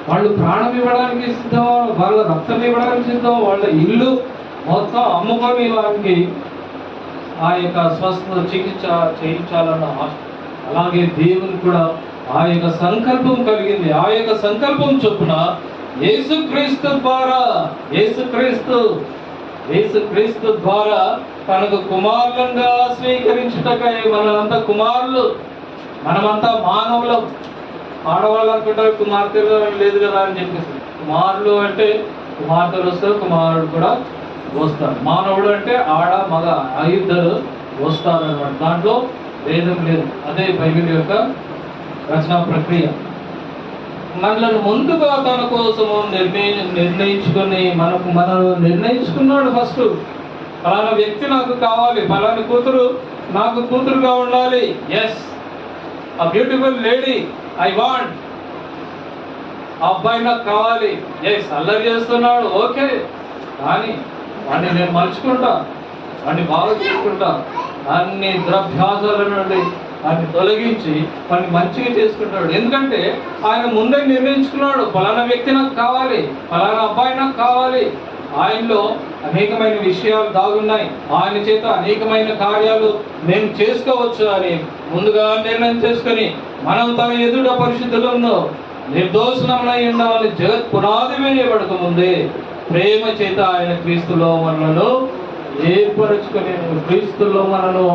వాళ్ళు ప్రాణం ఇవ్వడానికి సిద్ధం, వాళ్ళ రక్తం ఇవ్వడానికి సిద్ధం, వాళ్ళ ఇల్లు మొత్తం అమ్ముకొని వారికి ఆ యొక్క స్వస్థ చికిత్స చేయించాలన్న ఆశ. అలాగే దేవుని కూడా ఆ యొక్క సంకల్పం కలిగింది. ఆ యొక్క సంకల్పం చొప్పున యేసుక్రీస్తు ద్వారా తనకు కుమారులంగా స్వీకరించుటకై మనంతా కుమారులు, మనమంతా మానవులం. ఆడవాళ్ళు అనుకుంటారు కుమార్తెలు లేదు కదా అని చెప్పేసి. కుమారులు అంటే కుమార్తెలు వస్తారు, కుమారుడు కూడా వస్తారు. మానవుడు అంటే ఆడ మగ ఇద్దరు వస్తారు అన్నమాట. దాంట్లో భేదం లేదు. అదే బైబిల్ యొక్క రచనా ప్రక్రియ. మనల్ని ముందుగా తన కోసము నిర్ణయించుకొని మనల్ని నిర్ణయించుకున్నాడు. ఫస్ట్ ఫలానా వ్యక్తి నాకు కావాలి, ఫలాని కూతురు నాకు కూతురుగా ఉండాలి. ఎస్, ఆ బ్యూటిఫుల్ లేడీ ఐ వాంట్. ఆ అబ్బాయి నాకు కావాలి. ఎస్, అల్లరి చేస్తున్నాడు, ఓకే, కానీ వాడిని నేను మలుచుకుంటా, వాడిని బాగా చూసుకుంటా, అన్ని ద్రవ్యాసాల నుండి వాడిని తొలగించి వాడిని మంచిగా చేసుకుంటాడు. ఎందుకంటే ఆయన ముందే నిర్ణయించుకున్నాడు, ఫలానా వ్యక్తి నాకు కావాలి, ఫలానా అబ్బాయి నాకు కావాలి. ఆయనలో అనేకమైన విషయాలు దాగున్నాయి, ఆయన చేత అనేకమైన కార్యాలు నేను చేసుకోవచ్చు అని ముందుగా నిర్ణయం చేసుకొని మనం తన ఎదుట పరిశుద్ధులను నిర్దోషణమై ఉండాలని జగత్ పునాది వేయబడక ముందే ప్రేమ చేత ఆయన క్రీస్తులో మనలను ఏర్పరచుకుని, క్రీస్తులో మనను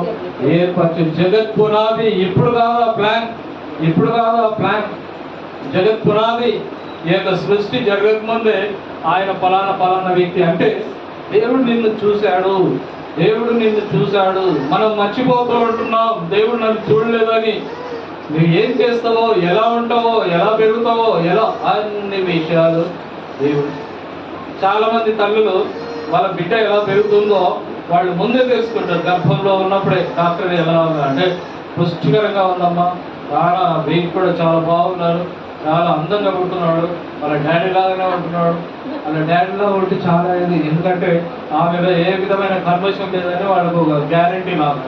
ఏర్పరచు. జగత్ పునాది ఇప్పుడు కాదు ఆ ప్లాన్, జగత్ పునాది ఈ యొక్క సృష్టి జరగకముందే ఆయన ఫలానా వ్యక్తి అంటే దేవుడు నిన్ను చూశాడు. మనం మర్చిపోతూ ఉంటున్నాం, దేవుడు నన్ను చూడలేదని. నువ్వు ఏం చేస్తావో, ఎలా ఉంటావో, ఎలా పెరుగుతావో, ఎలా అన్ని విషయాలు దేవుడు. చాలా మంది తల్లులు వాళ్ళ బిడ్డ ఎలా పెరుగుతుందో వాళ్ళు ముందే తెలుసుకుంటారు. గర్భంలో ఉన్నప్పుడే డాక్టర్ ఎలా అంటే పుష్టికరంగా ఉందమ్మా, చాలా వెయిట్ కూడా చాలా బాగున్నారు, చాలా అందంగా ఉంటున్నాడు, వాళ్ళ డాడీ లాగానే ఉంటున్నాడు, వాళ్ళ డాడీలా ఉంటే చాలా ఇది. ఎందుకంటే ఆమెలో ఏ విధమైన కన్వర్షన్ లేదని వాళ్ళకు ఒక గ్యారంటీ లాగా.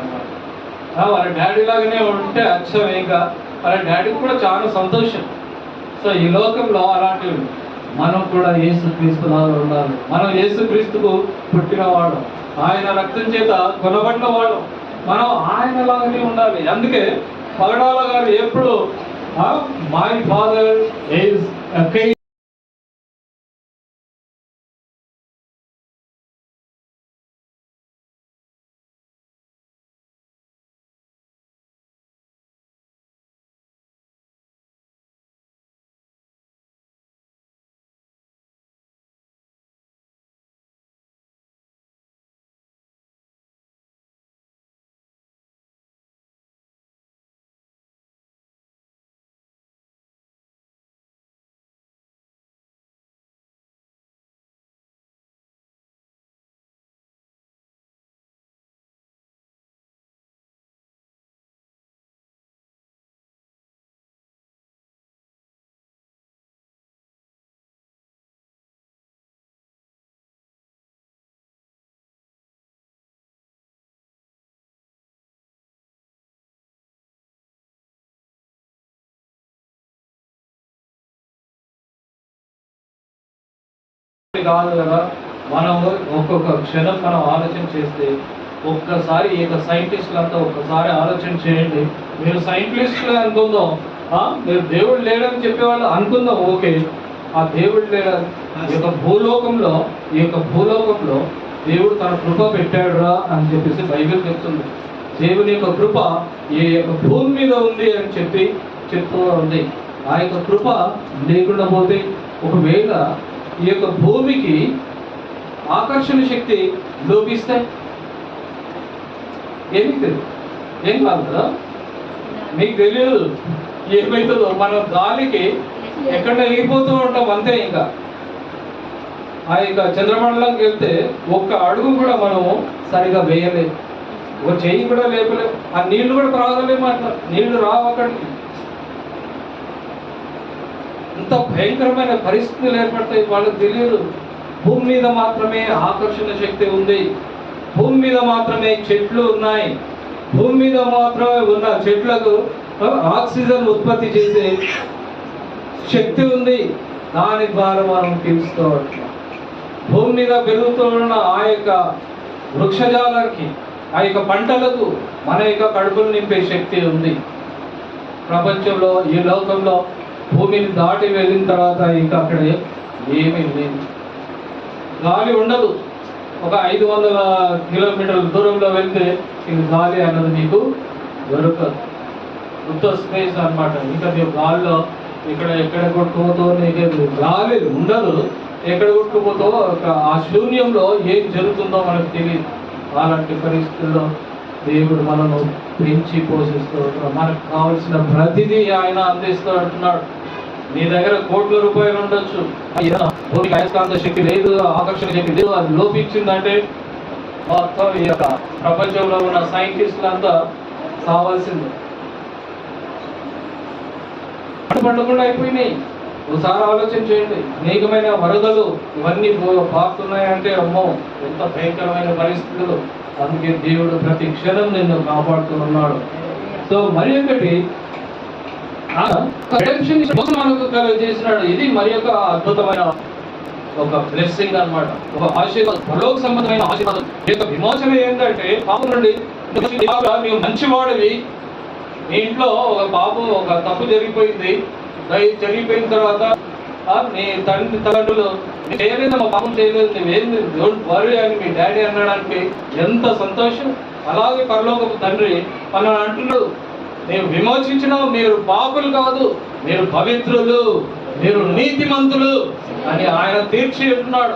వాళ్ళ డాడీ లాగానే ఉంటే అచ్చం ఇంకా వాళ్ళ డాడీకి కూడా చాలా సంతోషం. సో ఈ లోకంలో అలాంటివి మనం కూడా యేసుక్రీస్తులాగా ఉండాలి. మనం యేసుక్రీస్తుకు పుట్టినవాడు, ఆయన రక్తం చేత కొనబడినవాడు, మనం ఆయనలాగానే ఉండాలి. అందుకే పగడాల గారు ఎప్పుడు మై ఫాదర్ ఈజ్ కాదు కదా. మనం ఒక్కొక్క క్షణం మనం ఆలోచన చేస్తే, ఒక్కసారి సైంటిస్టులంతా ఒక్కసారి ఆలోచన చేయండి. మీరు సైంటిస్టులే అనుకుందాం, మీరు దేవుడు లేడని చెప్పేవాళ్ళు అనుకుందాం, ఓకే. ఆ దేవుడు లేడని ఈ యొక్క భూలోకంలో దేవుడు తన కృప పెట్టాడురా అని చెప్పేసి బైబిల్ చెప్తుంది. దేవుని యొక్క కృప ఈ యొక్క భూమి మీద ఉంది అని చెప్తూ ఉంది. ఆ యొక్క కృప లేకుండా పోతే, ఒకవేళ ఈ యొక్క భూమికి ఆకర్షణ శక్తి లోపిస్తే ఏమి తెలియదు, ఏం కాదు కదా. మీకు తెలియదు ఏమవుతుందో. మనం గాలికి ఎక్కడ ఎగిరిపోతూ ఉంటాం అంతే. ఇంకా ఆ యొక్క చంద్రమండలంకి వెళ్తే ఒక్క అడుగు కూడా మనము సరిగా వేయలేదు, ఒక చెయ్యి కూడా లేపలేము. ఆ నీళ్లు కూడా త్రాగలేము, అట్లా నీళ్లు రావు అక్కడికి. ఇంత భయంకరమైన పరిస్థితులు ఏర్పడతాయి, వాళ్ళకి తెలియదు. భూమి మీద మాత్రమే ఆకర్షణ శక్తి ఉంది, భూమి మీద మాత్రమే చెట్లు ఉన్నాయి, భూమి మీద మాత్రమే ఉన్న చెట్లకు ఆక్సిజన్ ఉత్పత్తి చేసే శక్తి ఉంది. దాని ద్వారా మనం పీల్చుకోవచ్చు. భూమి మీద పెరుగుతున్న ఆ యొక్క వృక్షజాలానికి, ఆ యొక్క పంటలకు మన యొక్క కడుపులు నింపే శక్తి ఉంది. ప్రపంచంలో, ఈ లోకంలో భూమిని దాటి వెళ్ళిన తర్వాత ఇంకా అక్కడ ఏమీ లేదు, గాలి ఉండదు. ఒక 500 కిలోమీటర్ల దూరంలో వెళ్తే ఇంక గాలి అన్నది మీకు దొరకదు. ఉత్త స్పేస్ అనమాట. ఇంకా ನೀವು గాలిలో ఎక్కడ కొట్టుకుపోతో నీకు గాలి ఉండదు. ఎక్కడ కొట్టుకుపోతో ఆ శూన్యంలో ఏం జరుగుతుందో మనకు తెలియదు. అలాంటి పరిస్థితుల్లో దేవుడు మనను పెంచి పోషిస్తూ ఉంటున్నాడు. మనకు కావలసిన ప్రతిదీ ఆయన అందిస్తూ ఉంటున్నాడు. నీ దగ్గర కోట్ల రూపాయలు ఉండొచ్చు, భూమికి అయస్కాంత శక్తి లేదు, ఆకర్షణ శక్తి లేదు, అది లోపించిందంటే మొత్తం ఈ యొక్క ప్రపంచంలో ఉన్న సైంటిస్టులంతా కావాల్సింది పండకుండా అయిపోయినాయి. ఒకసారి ఆలోచన చేయండి. అనేకమైన వరదలు ఇవన్నీ పాకుతున్నాయంటే అమ్మో ఎంత భయంకరమైన పరిస్థితులు. అందుకే దేవుడు ప్రతి క్షణం నిన్ను కాపాడుతూ ఉన్నాడు. సో మరి ఒకటి చేసినాడు. ఇది మరి యొక్క అద్భుతమైన ఒక బ్లెస్సింగ్ అన్నమాట, ఒక ఆశీర్వాదం, పరలోక సంబంధమైన ఆశీర్వాదం. ఈ యొక్క విమోచన ఏంటంటే, పాపం నుండి నీవు మంచివాడివి, నీ ఇంట్లో ఒక తప్పు జరిగిపోయింది. జరిగిపోయిన తర్వాత నీ తల్లిదండ్రులు చేయలేదు, మా పాపం చేయలేదు, నువ్వేంది డోంట్ వరీ అని మీ డాడీ అనడానికి ఎంత సంతోషం. అలాగే పరలోకపు తండ్రి మనల్ని అంటున్నాడు, నేను విమోచించినావు, మీరు పాపులు కాదు, మీరు పవిత్రులు, మీరు నీతిమంతులు అని ఆయన తీర్చి ఉంటున్నాడు.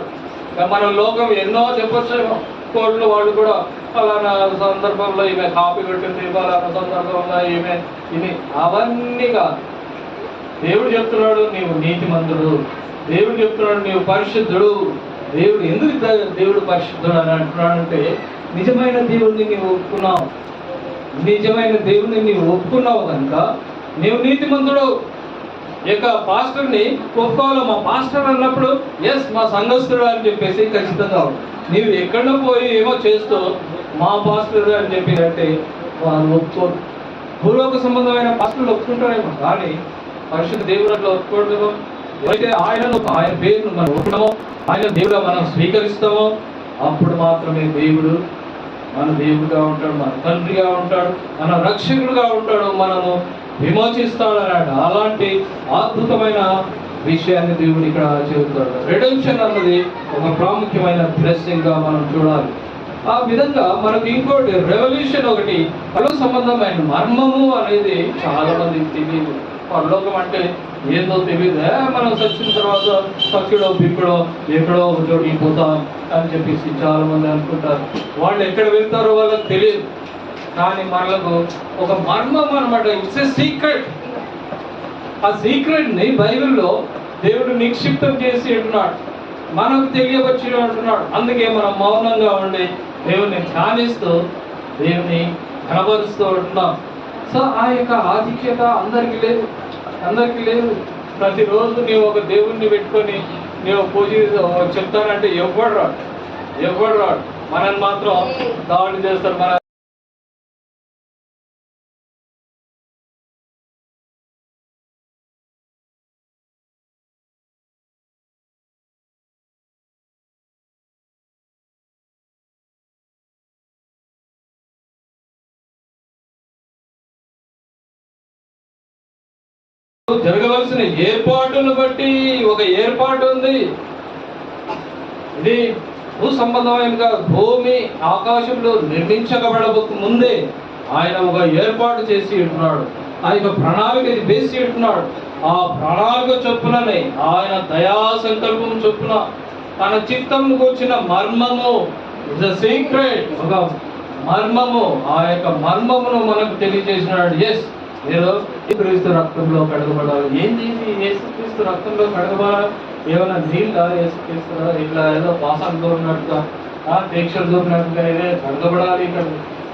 మన లోకం ఎన్నో చెప్పొచ్చేమో, కోళ్ళు వాళ్ళు కూడా ఫలానా సందర్భంలో ఈమె కాపీ పెట్టింది, ఫలానా సందర్భంలో ఈమె ఇది, అవన్నీ కాదు. దేవుడు చెప్తున్నాడు నీవు నీతిమంతుడు, దేవుడు చెప్తున్నాడు నీవు పరిశుద్ధుడు. దేవుడు ఎందుకు దేవుడు పరిశుద్ధుడు అని అంటున్నాడంటే, నిజమైన దేవుడిని నీవు ఒప్పుకున్నావు, నిజమైన దేవుడిని నీవు ఒప్పుకున్నావు కనుక నీవు నీతిమంతుడు. ఇక పాస్టర్ని ఒప్పుకోవాలి. మా పాస్టర్ అన్నప్పుడు ఎస్ మా సంఘస్థుడు అని చెప్పేసి ఖచ్చితంగా. నీవు ఎక్కడో పోయి ఏమో చేస్తూ మా పాస్టర్ అని చెప్పినట్టే వాళ్ళు ఒప్పుకోరు. భూలోక సంబంధమైన పాస్టర్లు ఒప్పుకుంటారేమో, కానీ పరిశుద్ధ దేవుడు అట్లా ఒప్పుకోవడమో. అయితే ఆయన పేరును మనం ఒప్పుకున్నామో, ఆయన దేవుడుగా మనం స్వీకరిస్తామో, అప్పుడు మాత్రమే దేవుడు మన దేవుడుగా ఉంటాడు, మన తండ్రిగా ఉంటాడు, మన రక్షకుడుగా ఉంటాడు, మనము విమోచిస్తాడు అన్నాడు. అలాంటి అద్భుతమైన విషయాన్ని దేవుడు ఇక్కడ చెబుతాడు. రిడెంప్షన్ అన్నది ఒక ప్రాముఖ్యమైన బ్లెస్సింగ్ గా మనం చూడాలి. ఆ విధంగా మనకు ఇంకోటి రెవల్యూషన్, ఒకటి పరలోక సంబంధమైన మర్మము అనేది చాలా మందికి తెలియదు. పరలోకం అంటే ఏందో తెలియదు. మనం చచ్చిన తర్వాత పక్కడో బిక్కడో ఎక్కడో ఒక చోటికి పోతాం అని చెప్పేసి చాలా మంది అనుకుంటారు. వాళ్ళు ఎక్కడ వెళ్తారో వాళ్ళకి తెలియదు. కానీ మనకు ఒక మర్మం అనమాట, ఇట్స్ ఏ సీక్రెట్. ఆ సీక్రెట్ని బైబిల్లో దేవుడు నిక్షిప్తం చేసి ఉంటున్నాడు, మనకు తెలియవచ్చి ఉంటున్నాడు. అందుకే మనం మౌనంగా ఉండి దేవుని ధ్యానిస్తూ దేవుని కనబరుస్తూ ఉంటున్నాం. సో ఆ యొక్క ఆధిక్యత అందరికీ లేదు. ప్రతిరోజు నీవు ఒక దేవుణ్ణి పెట్టుకొని నీవు పూజ చెప్తానంటే ఎవడు రాడు. మనల్ని మాత్రం దాడులు చేస్తారు. మన జరగవలసిన ఏర్పాటును బట్టి ఒక ఏర్పాటు ఉంది. ఇది భూ సంబంధమైన భూమి ఆకాశంలో నిర్మించబడక ముందే ఆయన ఒక ఏర్పాటు చేసి ఉంటున్నాడు. ఆ యొక్క ప్రణాళిక వేసి ఉంటున్నాడు. ఆ ప్రణాళిక చొప్పుననే ఆయన దయా సంకల్పం చొప్పున తన చిత్తం కూర్చిన మర్మము ఇస్ అ సీక్రెట్, ఒక మర్మము, ఆ యొక్క మర్మమును మనకు తెలియజేసినాడు. ఎస్, మీరు క్రీస్తు రక్తంలో కడగబడాలి. ఏంది యేసుక్రీస్తు రక్తంలో కడగబడాలి? ఏమైనా నీళ్ళ యేసుక్రీస్తు ఇట్లా ఏదో పాసాలు దూరినట్టుగా దీక్షలు దూరినట్టుగా ఇదే కడగబడాలి ఇక్కడ.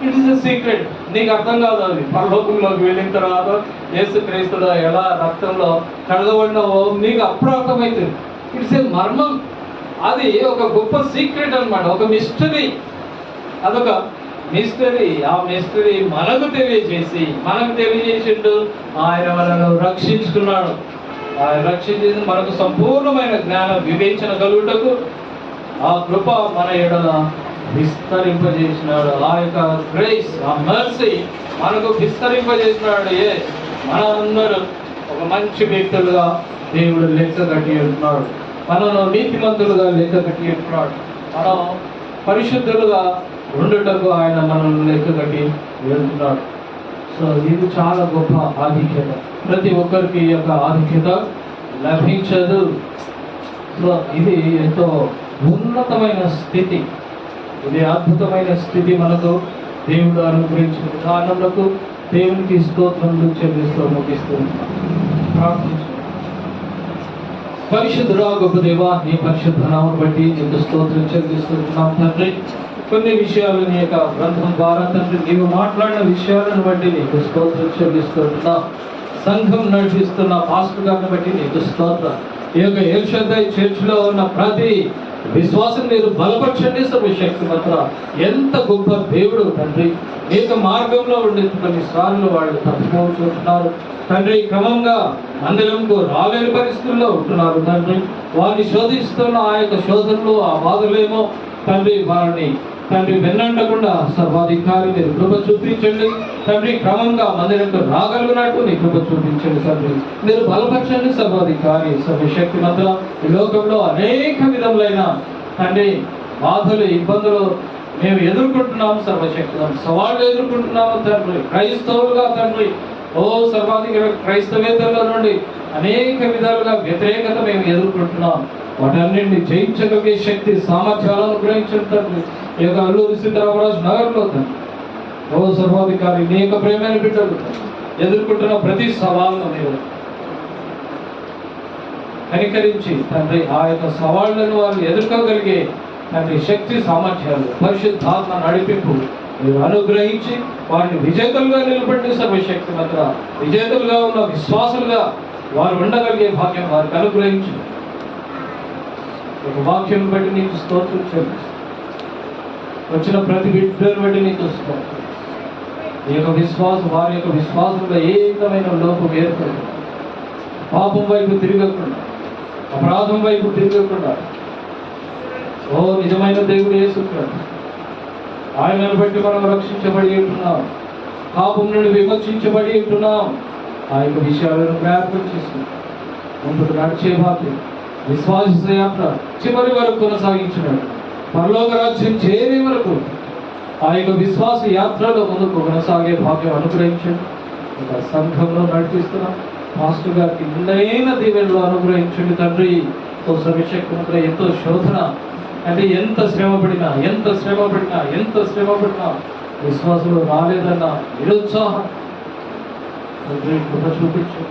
It is a secret. నీకు అర్థం కాదు. అది పరలోకంలోకి వెళ్ళిన తర్వాత యేసుక్రీస్తులో ఎలా రక్తంలో కడగబడినవో నీకు అప్పుడు అర్థమవుతుంది. ఇట్స్ ఏ మర్మం. అది ఒక గొప్ప సీక్రెట్ అన్నమాట, ఒక మిస్టరీ. అదొక మిస్టరీ. ఆ మిస్టరీ మనకు తెలియజేసిండు. ఆయన మనను రక్షించుకున్నాడు. ఆయన రక్షించి మనకు సంపూర్ణమైన జ్ఞాన వివేచన కలుగుటకు ఆ కృప మన ఎడల విస్తరింపజేసినాడు. ఆ యొక్క గ్రేస్, ఆ మర్సీ మనకు విస్తరింపజేసినాడు. మనందరూ ఒక మంచి వ్యక్తులుగా దేవుడు లెక్క కట్టి ఉంటున్నాడు. మనను నీతిమంతులుగా లెక్క కట్టి ఉంటున్నాడు. మనం పరిశుద్ధులుగా ఉండుటకు ఆయన మనల్ని లెక్క కట్టి వెళ్తున్నాడు. సో ఇది చాలా గొప్ప ఆధిక్యత. ప్రతి ఒక్కరికి ఈ యొక్క ఆధిక్యత లభించదు. సో ఇది ఎంతో ఉన్నతమైన స్థితి, ఇది అద్భుతమైన స్థితి మనకు దేవుడు అనుగ్రహించిన కారణములకు దేవునికి స్తోత్రములు చెల్లిస్తూ ముగిస్తూ ప్రార్థించు. పరిశుద్ధుడా గొప్ప దేవా, నీ పరిశుద్ధ నామం బట్టి నీకు స్తోత్రం చెల్లిస్తున్నాం తండ్రి. కొన్ని విషయాలు నీ యొక్క గ్రంథం ద్వారా తండ్రి నీవు మాట్లాడిన విషయాలను బట్టి నీకు స్తోత్రం చెల్లిస్తున్నాం. సంఘం నడిపిస్తున్న పాస్టర్ గారిని బట్టి నీకు స్తోత్రం. ఈ యొక్క ఎల్ షద్దై చర్చిలో ఉన్న ప్రతి విశ్వాసం మీరు బలపరచండి. సర్వశక్తిమంతుడ, ఎంత గొప్ప దేవుడు తండ్రి. మీ యొక్క మార్గంలో ఉండే కొన్నిసార్లు వాళ్ళు తప్పుకుంటున్నారు తండ్రి. క్రమంగా మందిరంకు రాలేని పరిస్థితుల్లో ఉంటున్నారు తండ్రి. వారిని శోధిస్తున్న ఆ యొక్క శోధనలు, ఆ బాధలేమో తండ్రి వారిని తండ్రి వెన్నంటకుండా సర్వాధికారి మీరు కృప చూపించండి తండ్రి. క్రమంగా మందిరంకు రాగలిగినట్టు నీ కృప చూపించండి తండ్రి. మీరు బలపరచండి సర్వాధికారి. సర్వశక్తిమంతుడ, ఈ లోకంలో అనేక విధములైన తండ్రి బాధలు, ఇబ్బందులు మేము ఎదుర్కొంటున్నాము. సర్వశక్తిమంతుడ, సవాళ్ళు ఎదుర్కొంటున్నాము తండ్రి. క్రైస్తవులుగా తండ్రి, ఓ సర్వాధికారి క్రైస్తవేతరుల నుండి అనేక విధాలుగా వ్యతిరేకత మేము ఎదుర్కొంటున్నాం. వాటన్నింటినీ జయించగలిగే శక్తి, సామర్థ్యాలను గ్రహించండి తండ్రి. ఈ యొక్క అల్లూరి సీతారామరాజు నగర్లో తండ్రి, ఓ సర్వాధికారి నీ యొక్క ప్రేమైన బిడ్డలు ఎదుర్కొంటున్న ప్రతి సవాళ్ళను మీరు కనికరించి తండ్రి ఆ యొక్క సవాళ్లను వారు ఎదుర్కోగలిగే తండ్రి శక్తి, సామర్థ్యాలు, పరిశుద్ధాత్మ నడిపింపు మీరు అనుగ్రహించి వారిని విజేతలుగా నిలబడి సర్వశక్తిమంతుడ, విజేతలుగా ఉన్న విశ్వాసులుగా వారు ఉండగలిగే భాగ్యం వారికి అనుగ్రహించి ఒక వాక్యం బట్టి నీకు స్తోత్రం చెల్లిస్తాను. వచ్చిన ప్రతి బిడ్డను బట్టి నీకు స్తోత్రం. ఈ యొక్క విశ్వాసం, వారి యొక్క విశ్వాసంలో ఏ విధమైన లోపం ఏర్పడదు. పాపం వైపు తిరగకుండా, అపరాధం వైపు తిరగకుండా, ఓ నిజమైన దేవుడు యేసుక్రీస్తు, ఆయనను బట్టి మనం రక్షించబడి ఉంటున్నాం. పాపం నుండి విమోచించబడి ఉంటున్నాం. ఆ యొక్క విషయాలను జ్ఞాపకం చేసుకుంటాం. ముందుకు నడిచే భాగ్యం, విశ్వాస యాత్ర చివరి వరకు కొనసాగించినట్టు పరలోక రాజ్యం చేరే వరకు ఆ యొక్క విశ్వాస యాత్రలో ముందుకు కొనసాగే భాగ్యం అనుగ్రహించండి. ఇంకా సంఘంలో నడిపిస్తున్నాం మాస్టర్ గారికి నిన్నైన దీవెనలు అనుగ్రహించండి తండ్రి. ఓ సర్వశక్తిమంతుడ, ఎంతో శోధన అంటే ఎంత శ్రమపడినా విశ్వాసంలో రాలేదన్న నిరుత్సాహం చూపించు.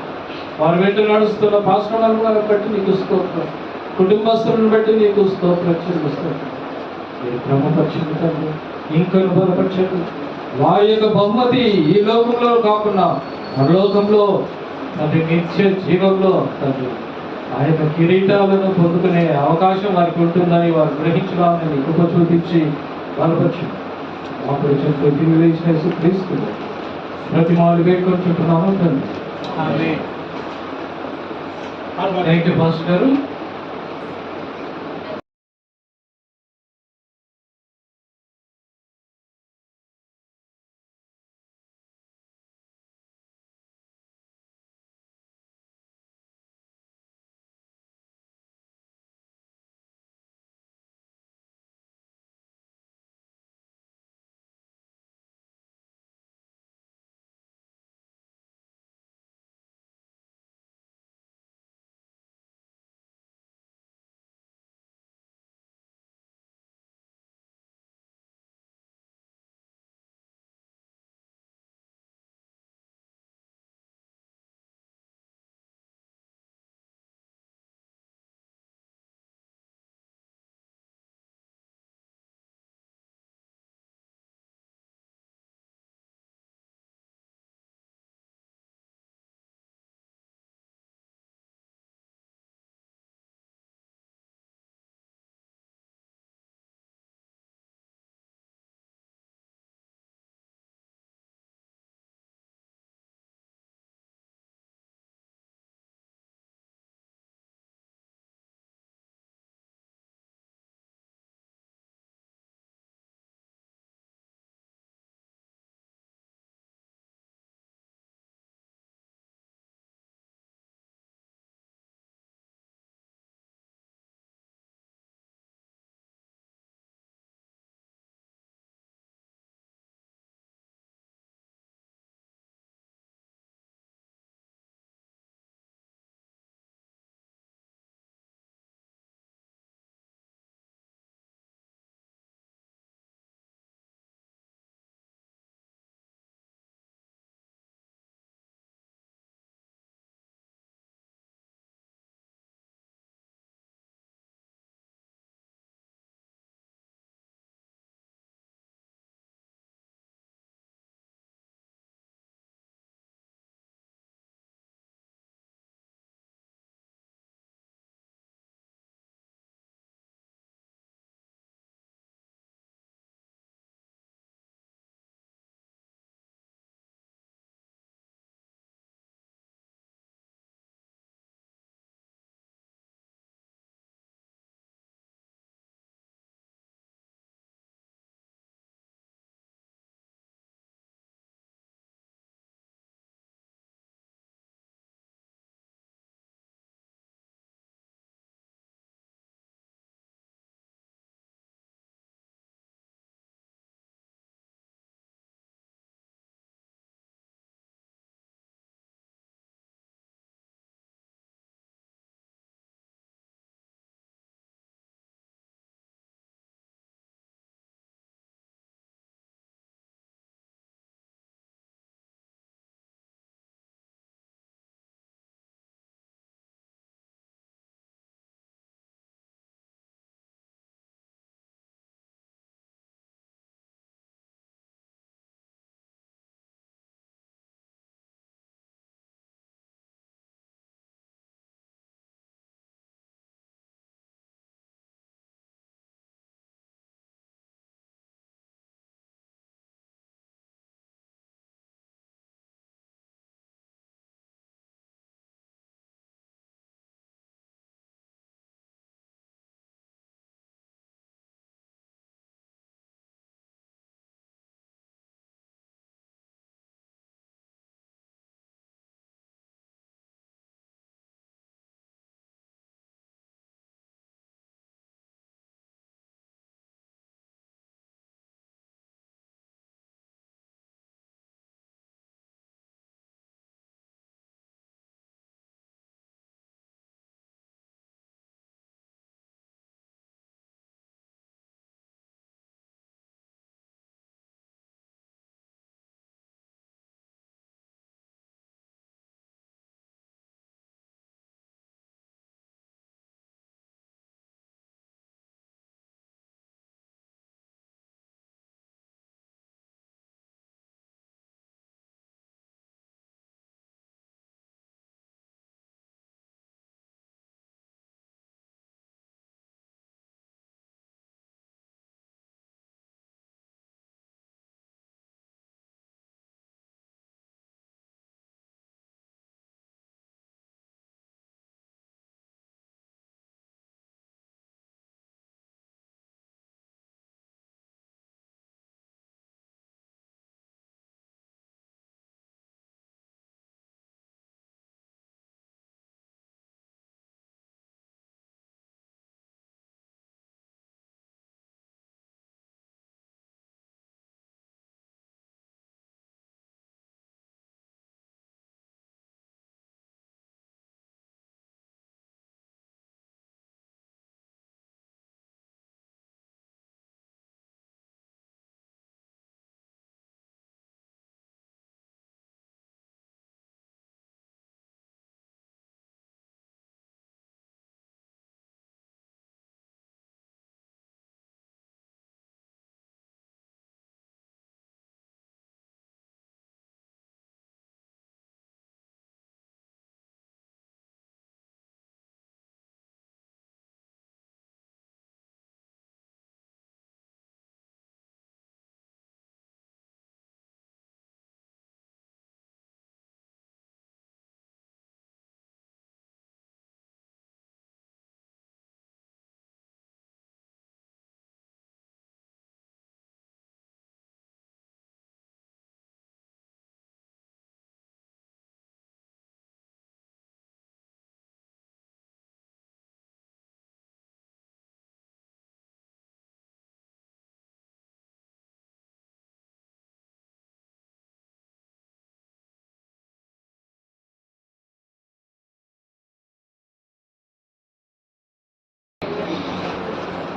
వారి వెంట నడుస్తున్న పాస్టర్లను బట్టి నీకు స్తోత్రం, కుటుంబస్తులను బట్టి నీకు స్తోత్రం చెల్లిస్తాను. మీరు క్రమపరచండి తండ్రి, ఇంకా బలపరచండి. వారి యొక్క బహుమతి ఈ లోకంలో కాకుండా పరలోకంలో తండ్రి నిత్య జీవంలో తండ్రి ఆ యొక్క కిరీటాలను పొందుకునే అవకాశం వారికి ఉంటుందని వారు గ్రహించడానికి కృప చూపించి బలపరచు. అప్పుడు చెప్పి తిరిగి వేసిన క్రీస్తు ప్రతి మాలు వేడుకొంచుంటున్నాము తండ్రి. థ్యాంక్ యూ పాస్టర్ గారు.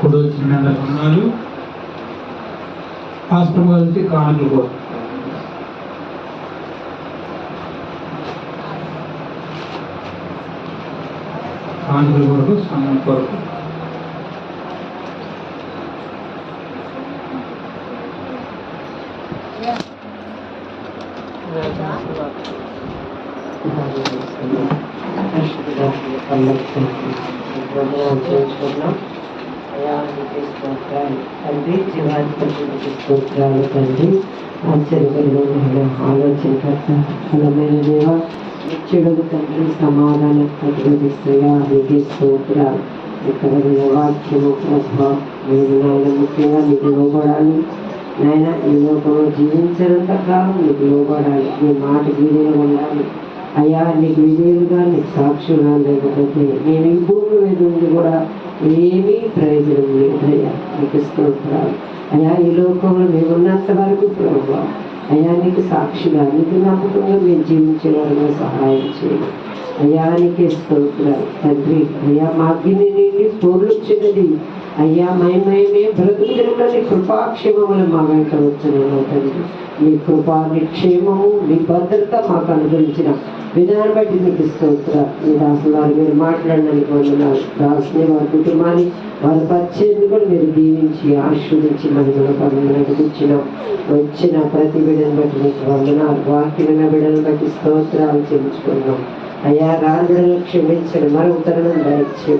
కూడా వచ్చిన ఉన్నారు. పాస్టర్ గారికి కానుకలు కూడా కానుకల కొరకు సంఘం కొరకు
తండ్రి జీవాధిపతి స్తోత్రాలు తండ్రి ఆశ్చర్యకరమైన ఆలోచనకర్త ఫలమైన దేవ నిత్యుడు తండ్రి సమాధానం ప్రతిపాదిస్తయా నీకే స్తోత్రాలు. ఇక్కడ వాక్యము ప్రభావం మేము నాయన ముఖ్యంగా నీకు లోబడాలి నాయన. ఈ లోకంలో జీవించినంత కాలం నీకు లోబడాలి, నీ మాట విధేయులు ఉండాలి అయ్యా. నీకు విధేయులుగా నీకు సాక్షులుగా లేకపోతే నేను ఈ భూమి మీద ఉండి కూడా ఏమీ ప్రయోజనం లేదయ్యా. నీకు స్తోత్రాలు అయ్యా. ఈ లోకంలో మేము ఉన్నంత వరకు ప్రభావ అయ్యా నీకు సాక్షిగా నీకు నమ్మకంగా మేము జీవించే వారిగా సహాయం చేయాలి అయ్యా. నీకే స్తోత్రాలు తండ్రి అయ్యా. మా అగ్ని నీళ్ళు పోర్లుచ్చినది అయ్యా. మయమయమే బ్రతుకులో నీ కృపాక్షేమములు మా వెంట వచ్చిన తండ్రి. నీ కృపా నిక్షేమము నీ భద్రత మాకు అనుగ్రహించిన విధానం బట్టి నీకు స్తోత్రాలు. మీ దాసులు వారు మీరు మాట్లాడడానికి వందనాలు. దాసుని వారి కుటుంబాన్ని వారి పరిచయం కూడా మీరు దీవించి ఆశీర్వదించి మహిళల పనులకు వచ్చిన ప్రతి బిడ్డను బట్టి నీకు వందనాలు. వాక్యమైన బిడ్డలను బట్టి స్తోత్రాలు చెల్లించుకున్నాం అయ్యా. రాని బిడ్డలను క్షమించండి, మరో ఉత్తరం దయచేయండి.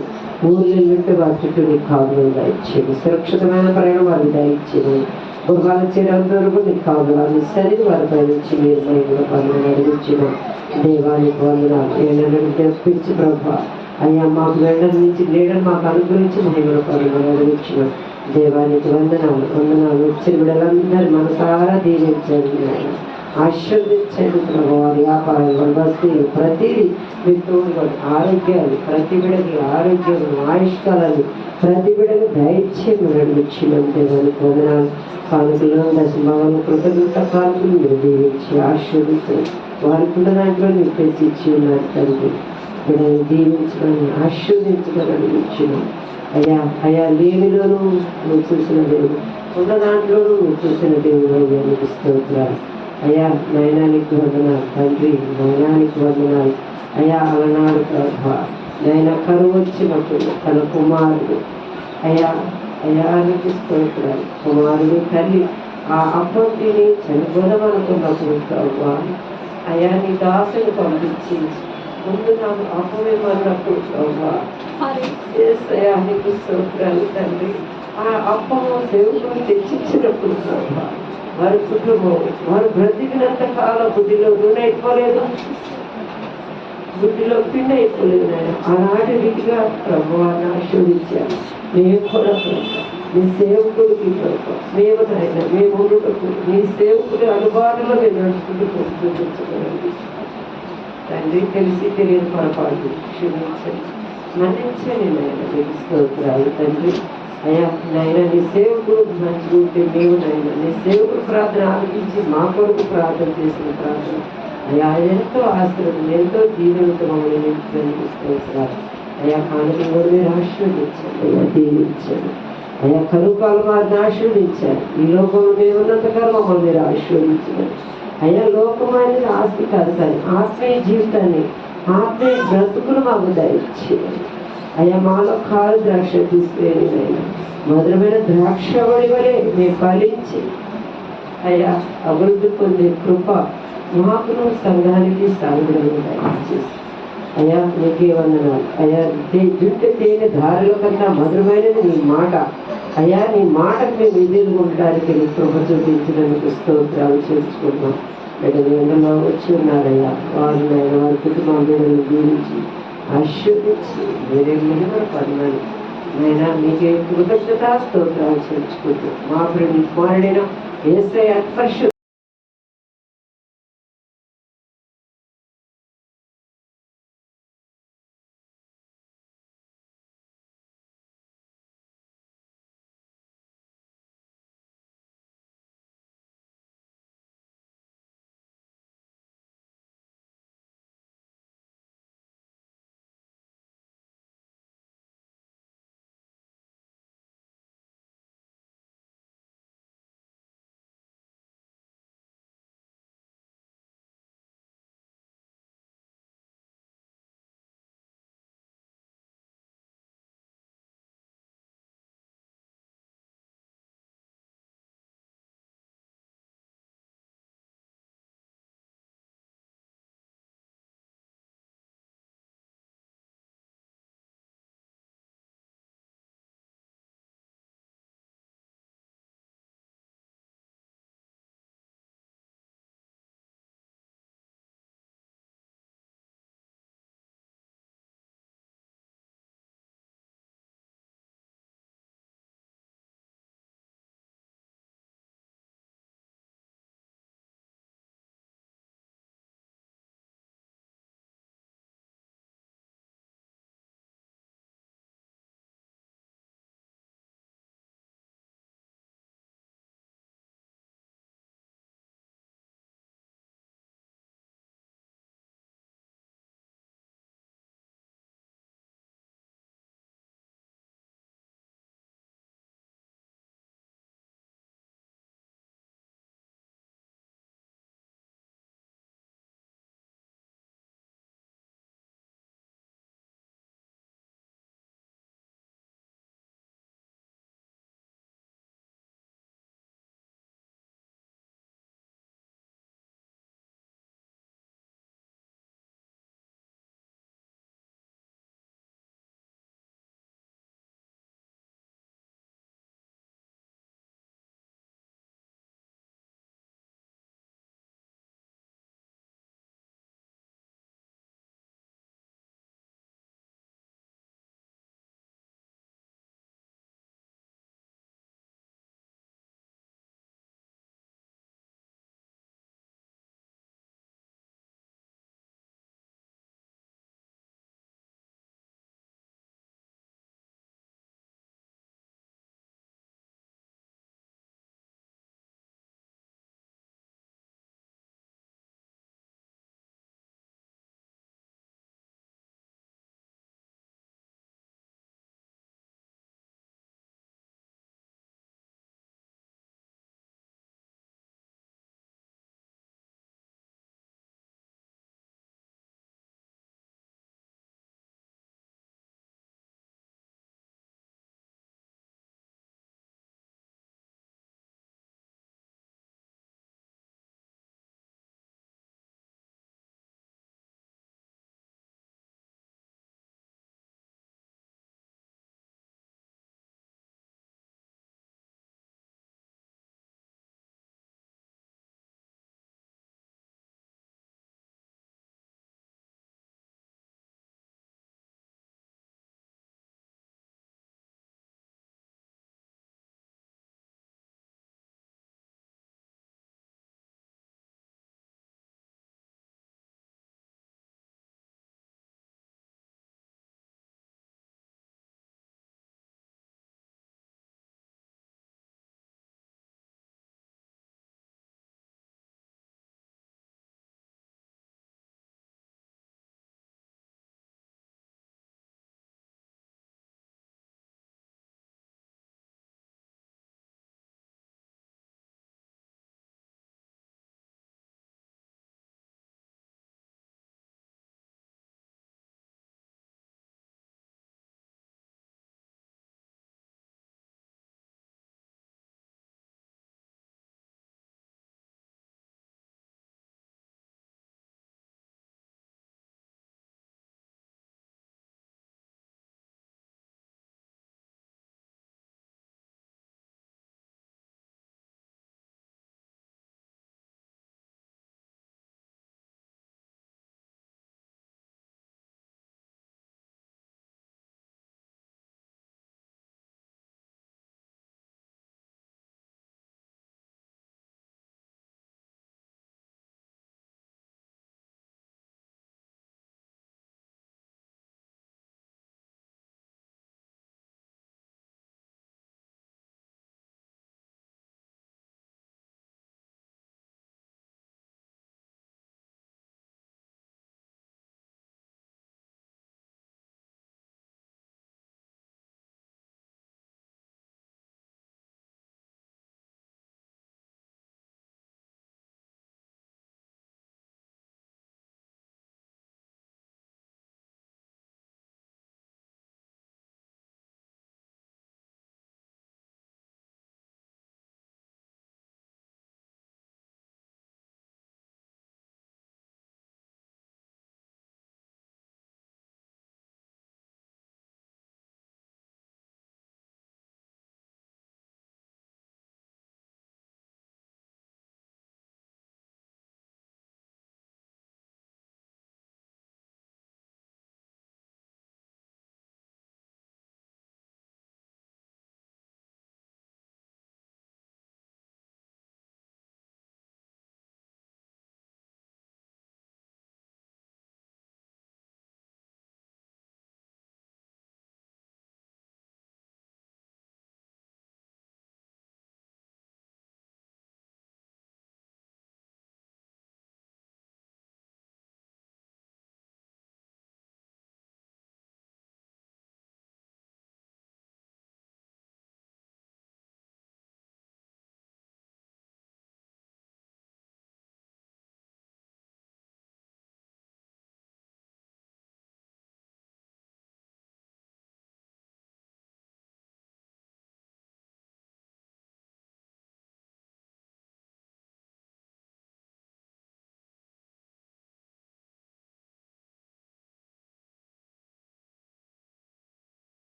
ఊర్లు వింటూ వారి చుట్టూ నీ కావులను దయచేయండి. సురక్షితమైన ప్రయాణం వారికి దయచేయండి. గృహాల చేరేంతవరకు నీ కావులు సరి వారిపై నుంచి మీరు మహిళల పనులు నడిపించిన దేవానికి వందనాలు. ఏమైనా తెప్పించి ప్రభా అయ్యా మాకు వెంటనే నుంచి నీడని మాకు అనుగ్రహించి మహిళల పనులు నడిపించిన దేవానికి వందనాలు. వచ్చిన బిడ్డలందరూ మనసారా దీవించండి, ఆశీర్వదించండి ప్రభు. వారి వ్యాపారాలు వస్తువులు ప్రతిదీ మీకు ఆరోగ్యాలు, ప్రతి బిడ్డకి ఆరోగ్యాలు ఆయుష్కాలాలు ప్రతి బిడ్డకు దయచేసి నడిపించిన దేవానికి వందనాలు. కానుకలు దశభావాలు కృతజ్ఞత కానుకలు మీరు దీవించి ఆశీర్వదించండి. వారికి ఉన్న దాంట్లో మీరు తెచ్చి ఇచ్చి ఉన్నారు తండ్రి. బిడ్డను దీవించడానికి ఆశీర్వదించడానికి ఇచ్చినాం అయ్యా. అయ్యా లేనిలోనూ నువ్వు చూసిన దేవుడు, ఉన్న దాంట్లోనూ నువ్వు చూసిన దేవుడు అయ్యా. నీకు స్తోత్రాలు అయ్యా. నయనానికి వందనాలు తండ్రి, నయనానికి వందనాలు అయ్యా. అలనాడు ప్రభా నయన కరువు వచ్చినప్పుడు తన కుమారుడు అయ్యా నీకు స్తోత్రాలు. కుమారుడు తల్లి ఆ అప్పం తిని చనిపోదామనుకున్నప్పుడు ప్రభా అయ్యా నీ దాసుని పంపించి ముందు నాకు అప్పమేమన్నప్పుడు ప్రభా అయ్యా నీకు స్తోత్రాలు తండ్రి. ఆ అప్పము దేవుడు తెచ్చిచ్చినప్పుడు ప్రభా వారి కుటుంబం వారు బ్రతికినంత కాలం బుద్ధిలో నూనె అయిపోలేదు, బుద్ధిలో పిండి అయిపోలేదు నాయన. ఆనాటి రీతిగా ప్రభువాన్ని ఆశీర్వదించాను. మేము కూడా నీ సేవకుడికి మేము నాయన మేము నీ సేవకుడి అనుభవాలలో మేము నడుచుకుంటూ చూపించగలండి తండ్రి. తెలిసి తెలియని పొరపాటు క్షమించండి, మన్నించండి నాయన. నీకు స్తోత్రాలు తండ్రి అయ్యా. నాయన నీ సేవకుడు మంచిగా ఉంటే మేము నాయన నీ సేవకుడు ప్రార్థన ఆలోచించి మా కొరకు ప్రార్థన చేసిన ప్రార్థన అయ్యా ఎంతో ఆశ్రమం ఎంతో దీవులతో మమ్మల్ని స్తోత్రాలు అయ్యా. కానుకలు కూడా మీరు ఆశీర్వదించండి అయ్యా, దీవించండి అయ్యా. కరువుకాలం వారిని ఆశీర్వదించారు. ఈ లోకంలో మేము ఉన్నంతకాలం మమ్మల్ని మీరు ఆశీర్వదించండి అయ్యా. లోకం అనేది ఆస్తి కాదు కానీ ఆత్మీయ జీవితాన్ని ఆత్మీయ బ్రతుకులు మాకు దయచేయండి అయ్యా. మాలో కాలు ద్రాక్ష తీసుకునేదైనా మధురమైన ద్రాక్ష వడి వలె మేము ఫలించి అయ్యా అభివృద్ధి పొందే కృప మాకును సంఘానికి సాగుదలను దయచేసి అయ్యా. నీకే వందనాలు అయ్యా. జుట్టు తేనె దారిలో కన్నా మధురమైనది నీ మాట అయ్యా. నీ మాటకు మేము విధులు ఉండడానికి నీ కృప చూపించడానికి స్తోత్రాలు చేసుకుంటున్నాం. బిడ్డలు ఎండలో వచ్చి ఉన్నారయ్యా. వారు నాయన వారి కుటుంబం బిడ్డలు దీవించి ఆశీర్వదించి వేరే మహిమ పడినాను నైనా. నీకే కృతజ్ఞత స్తోత్రాలు చేర్చుకుంటూ మా ప్రేమ కుమారుడైన యేసయ్య పరిశుద్ధ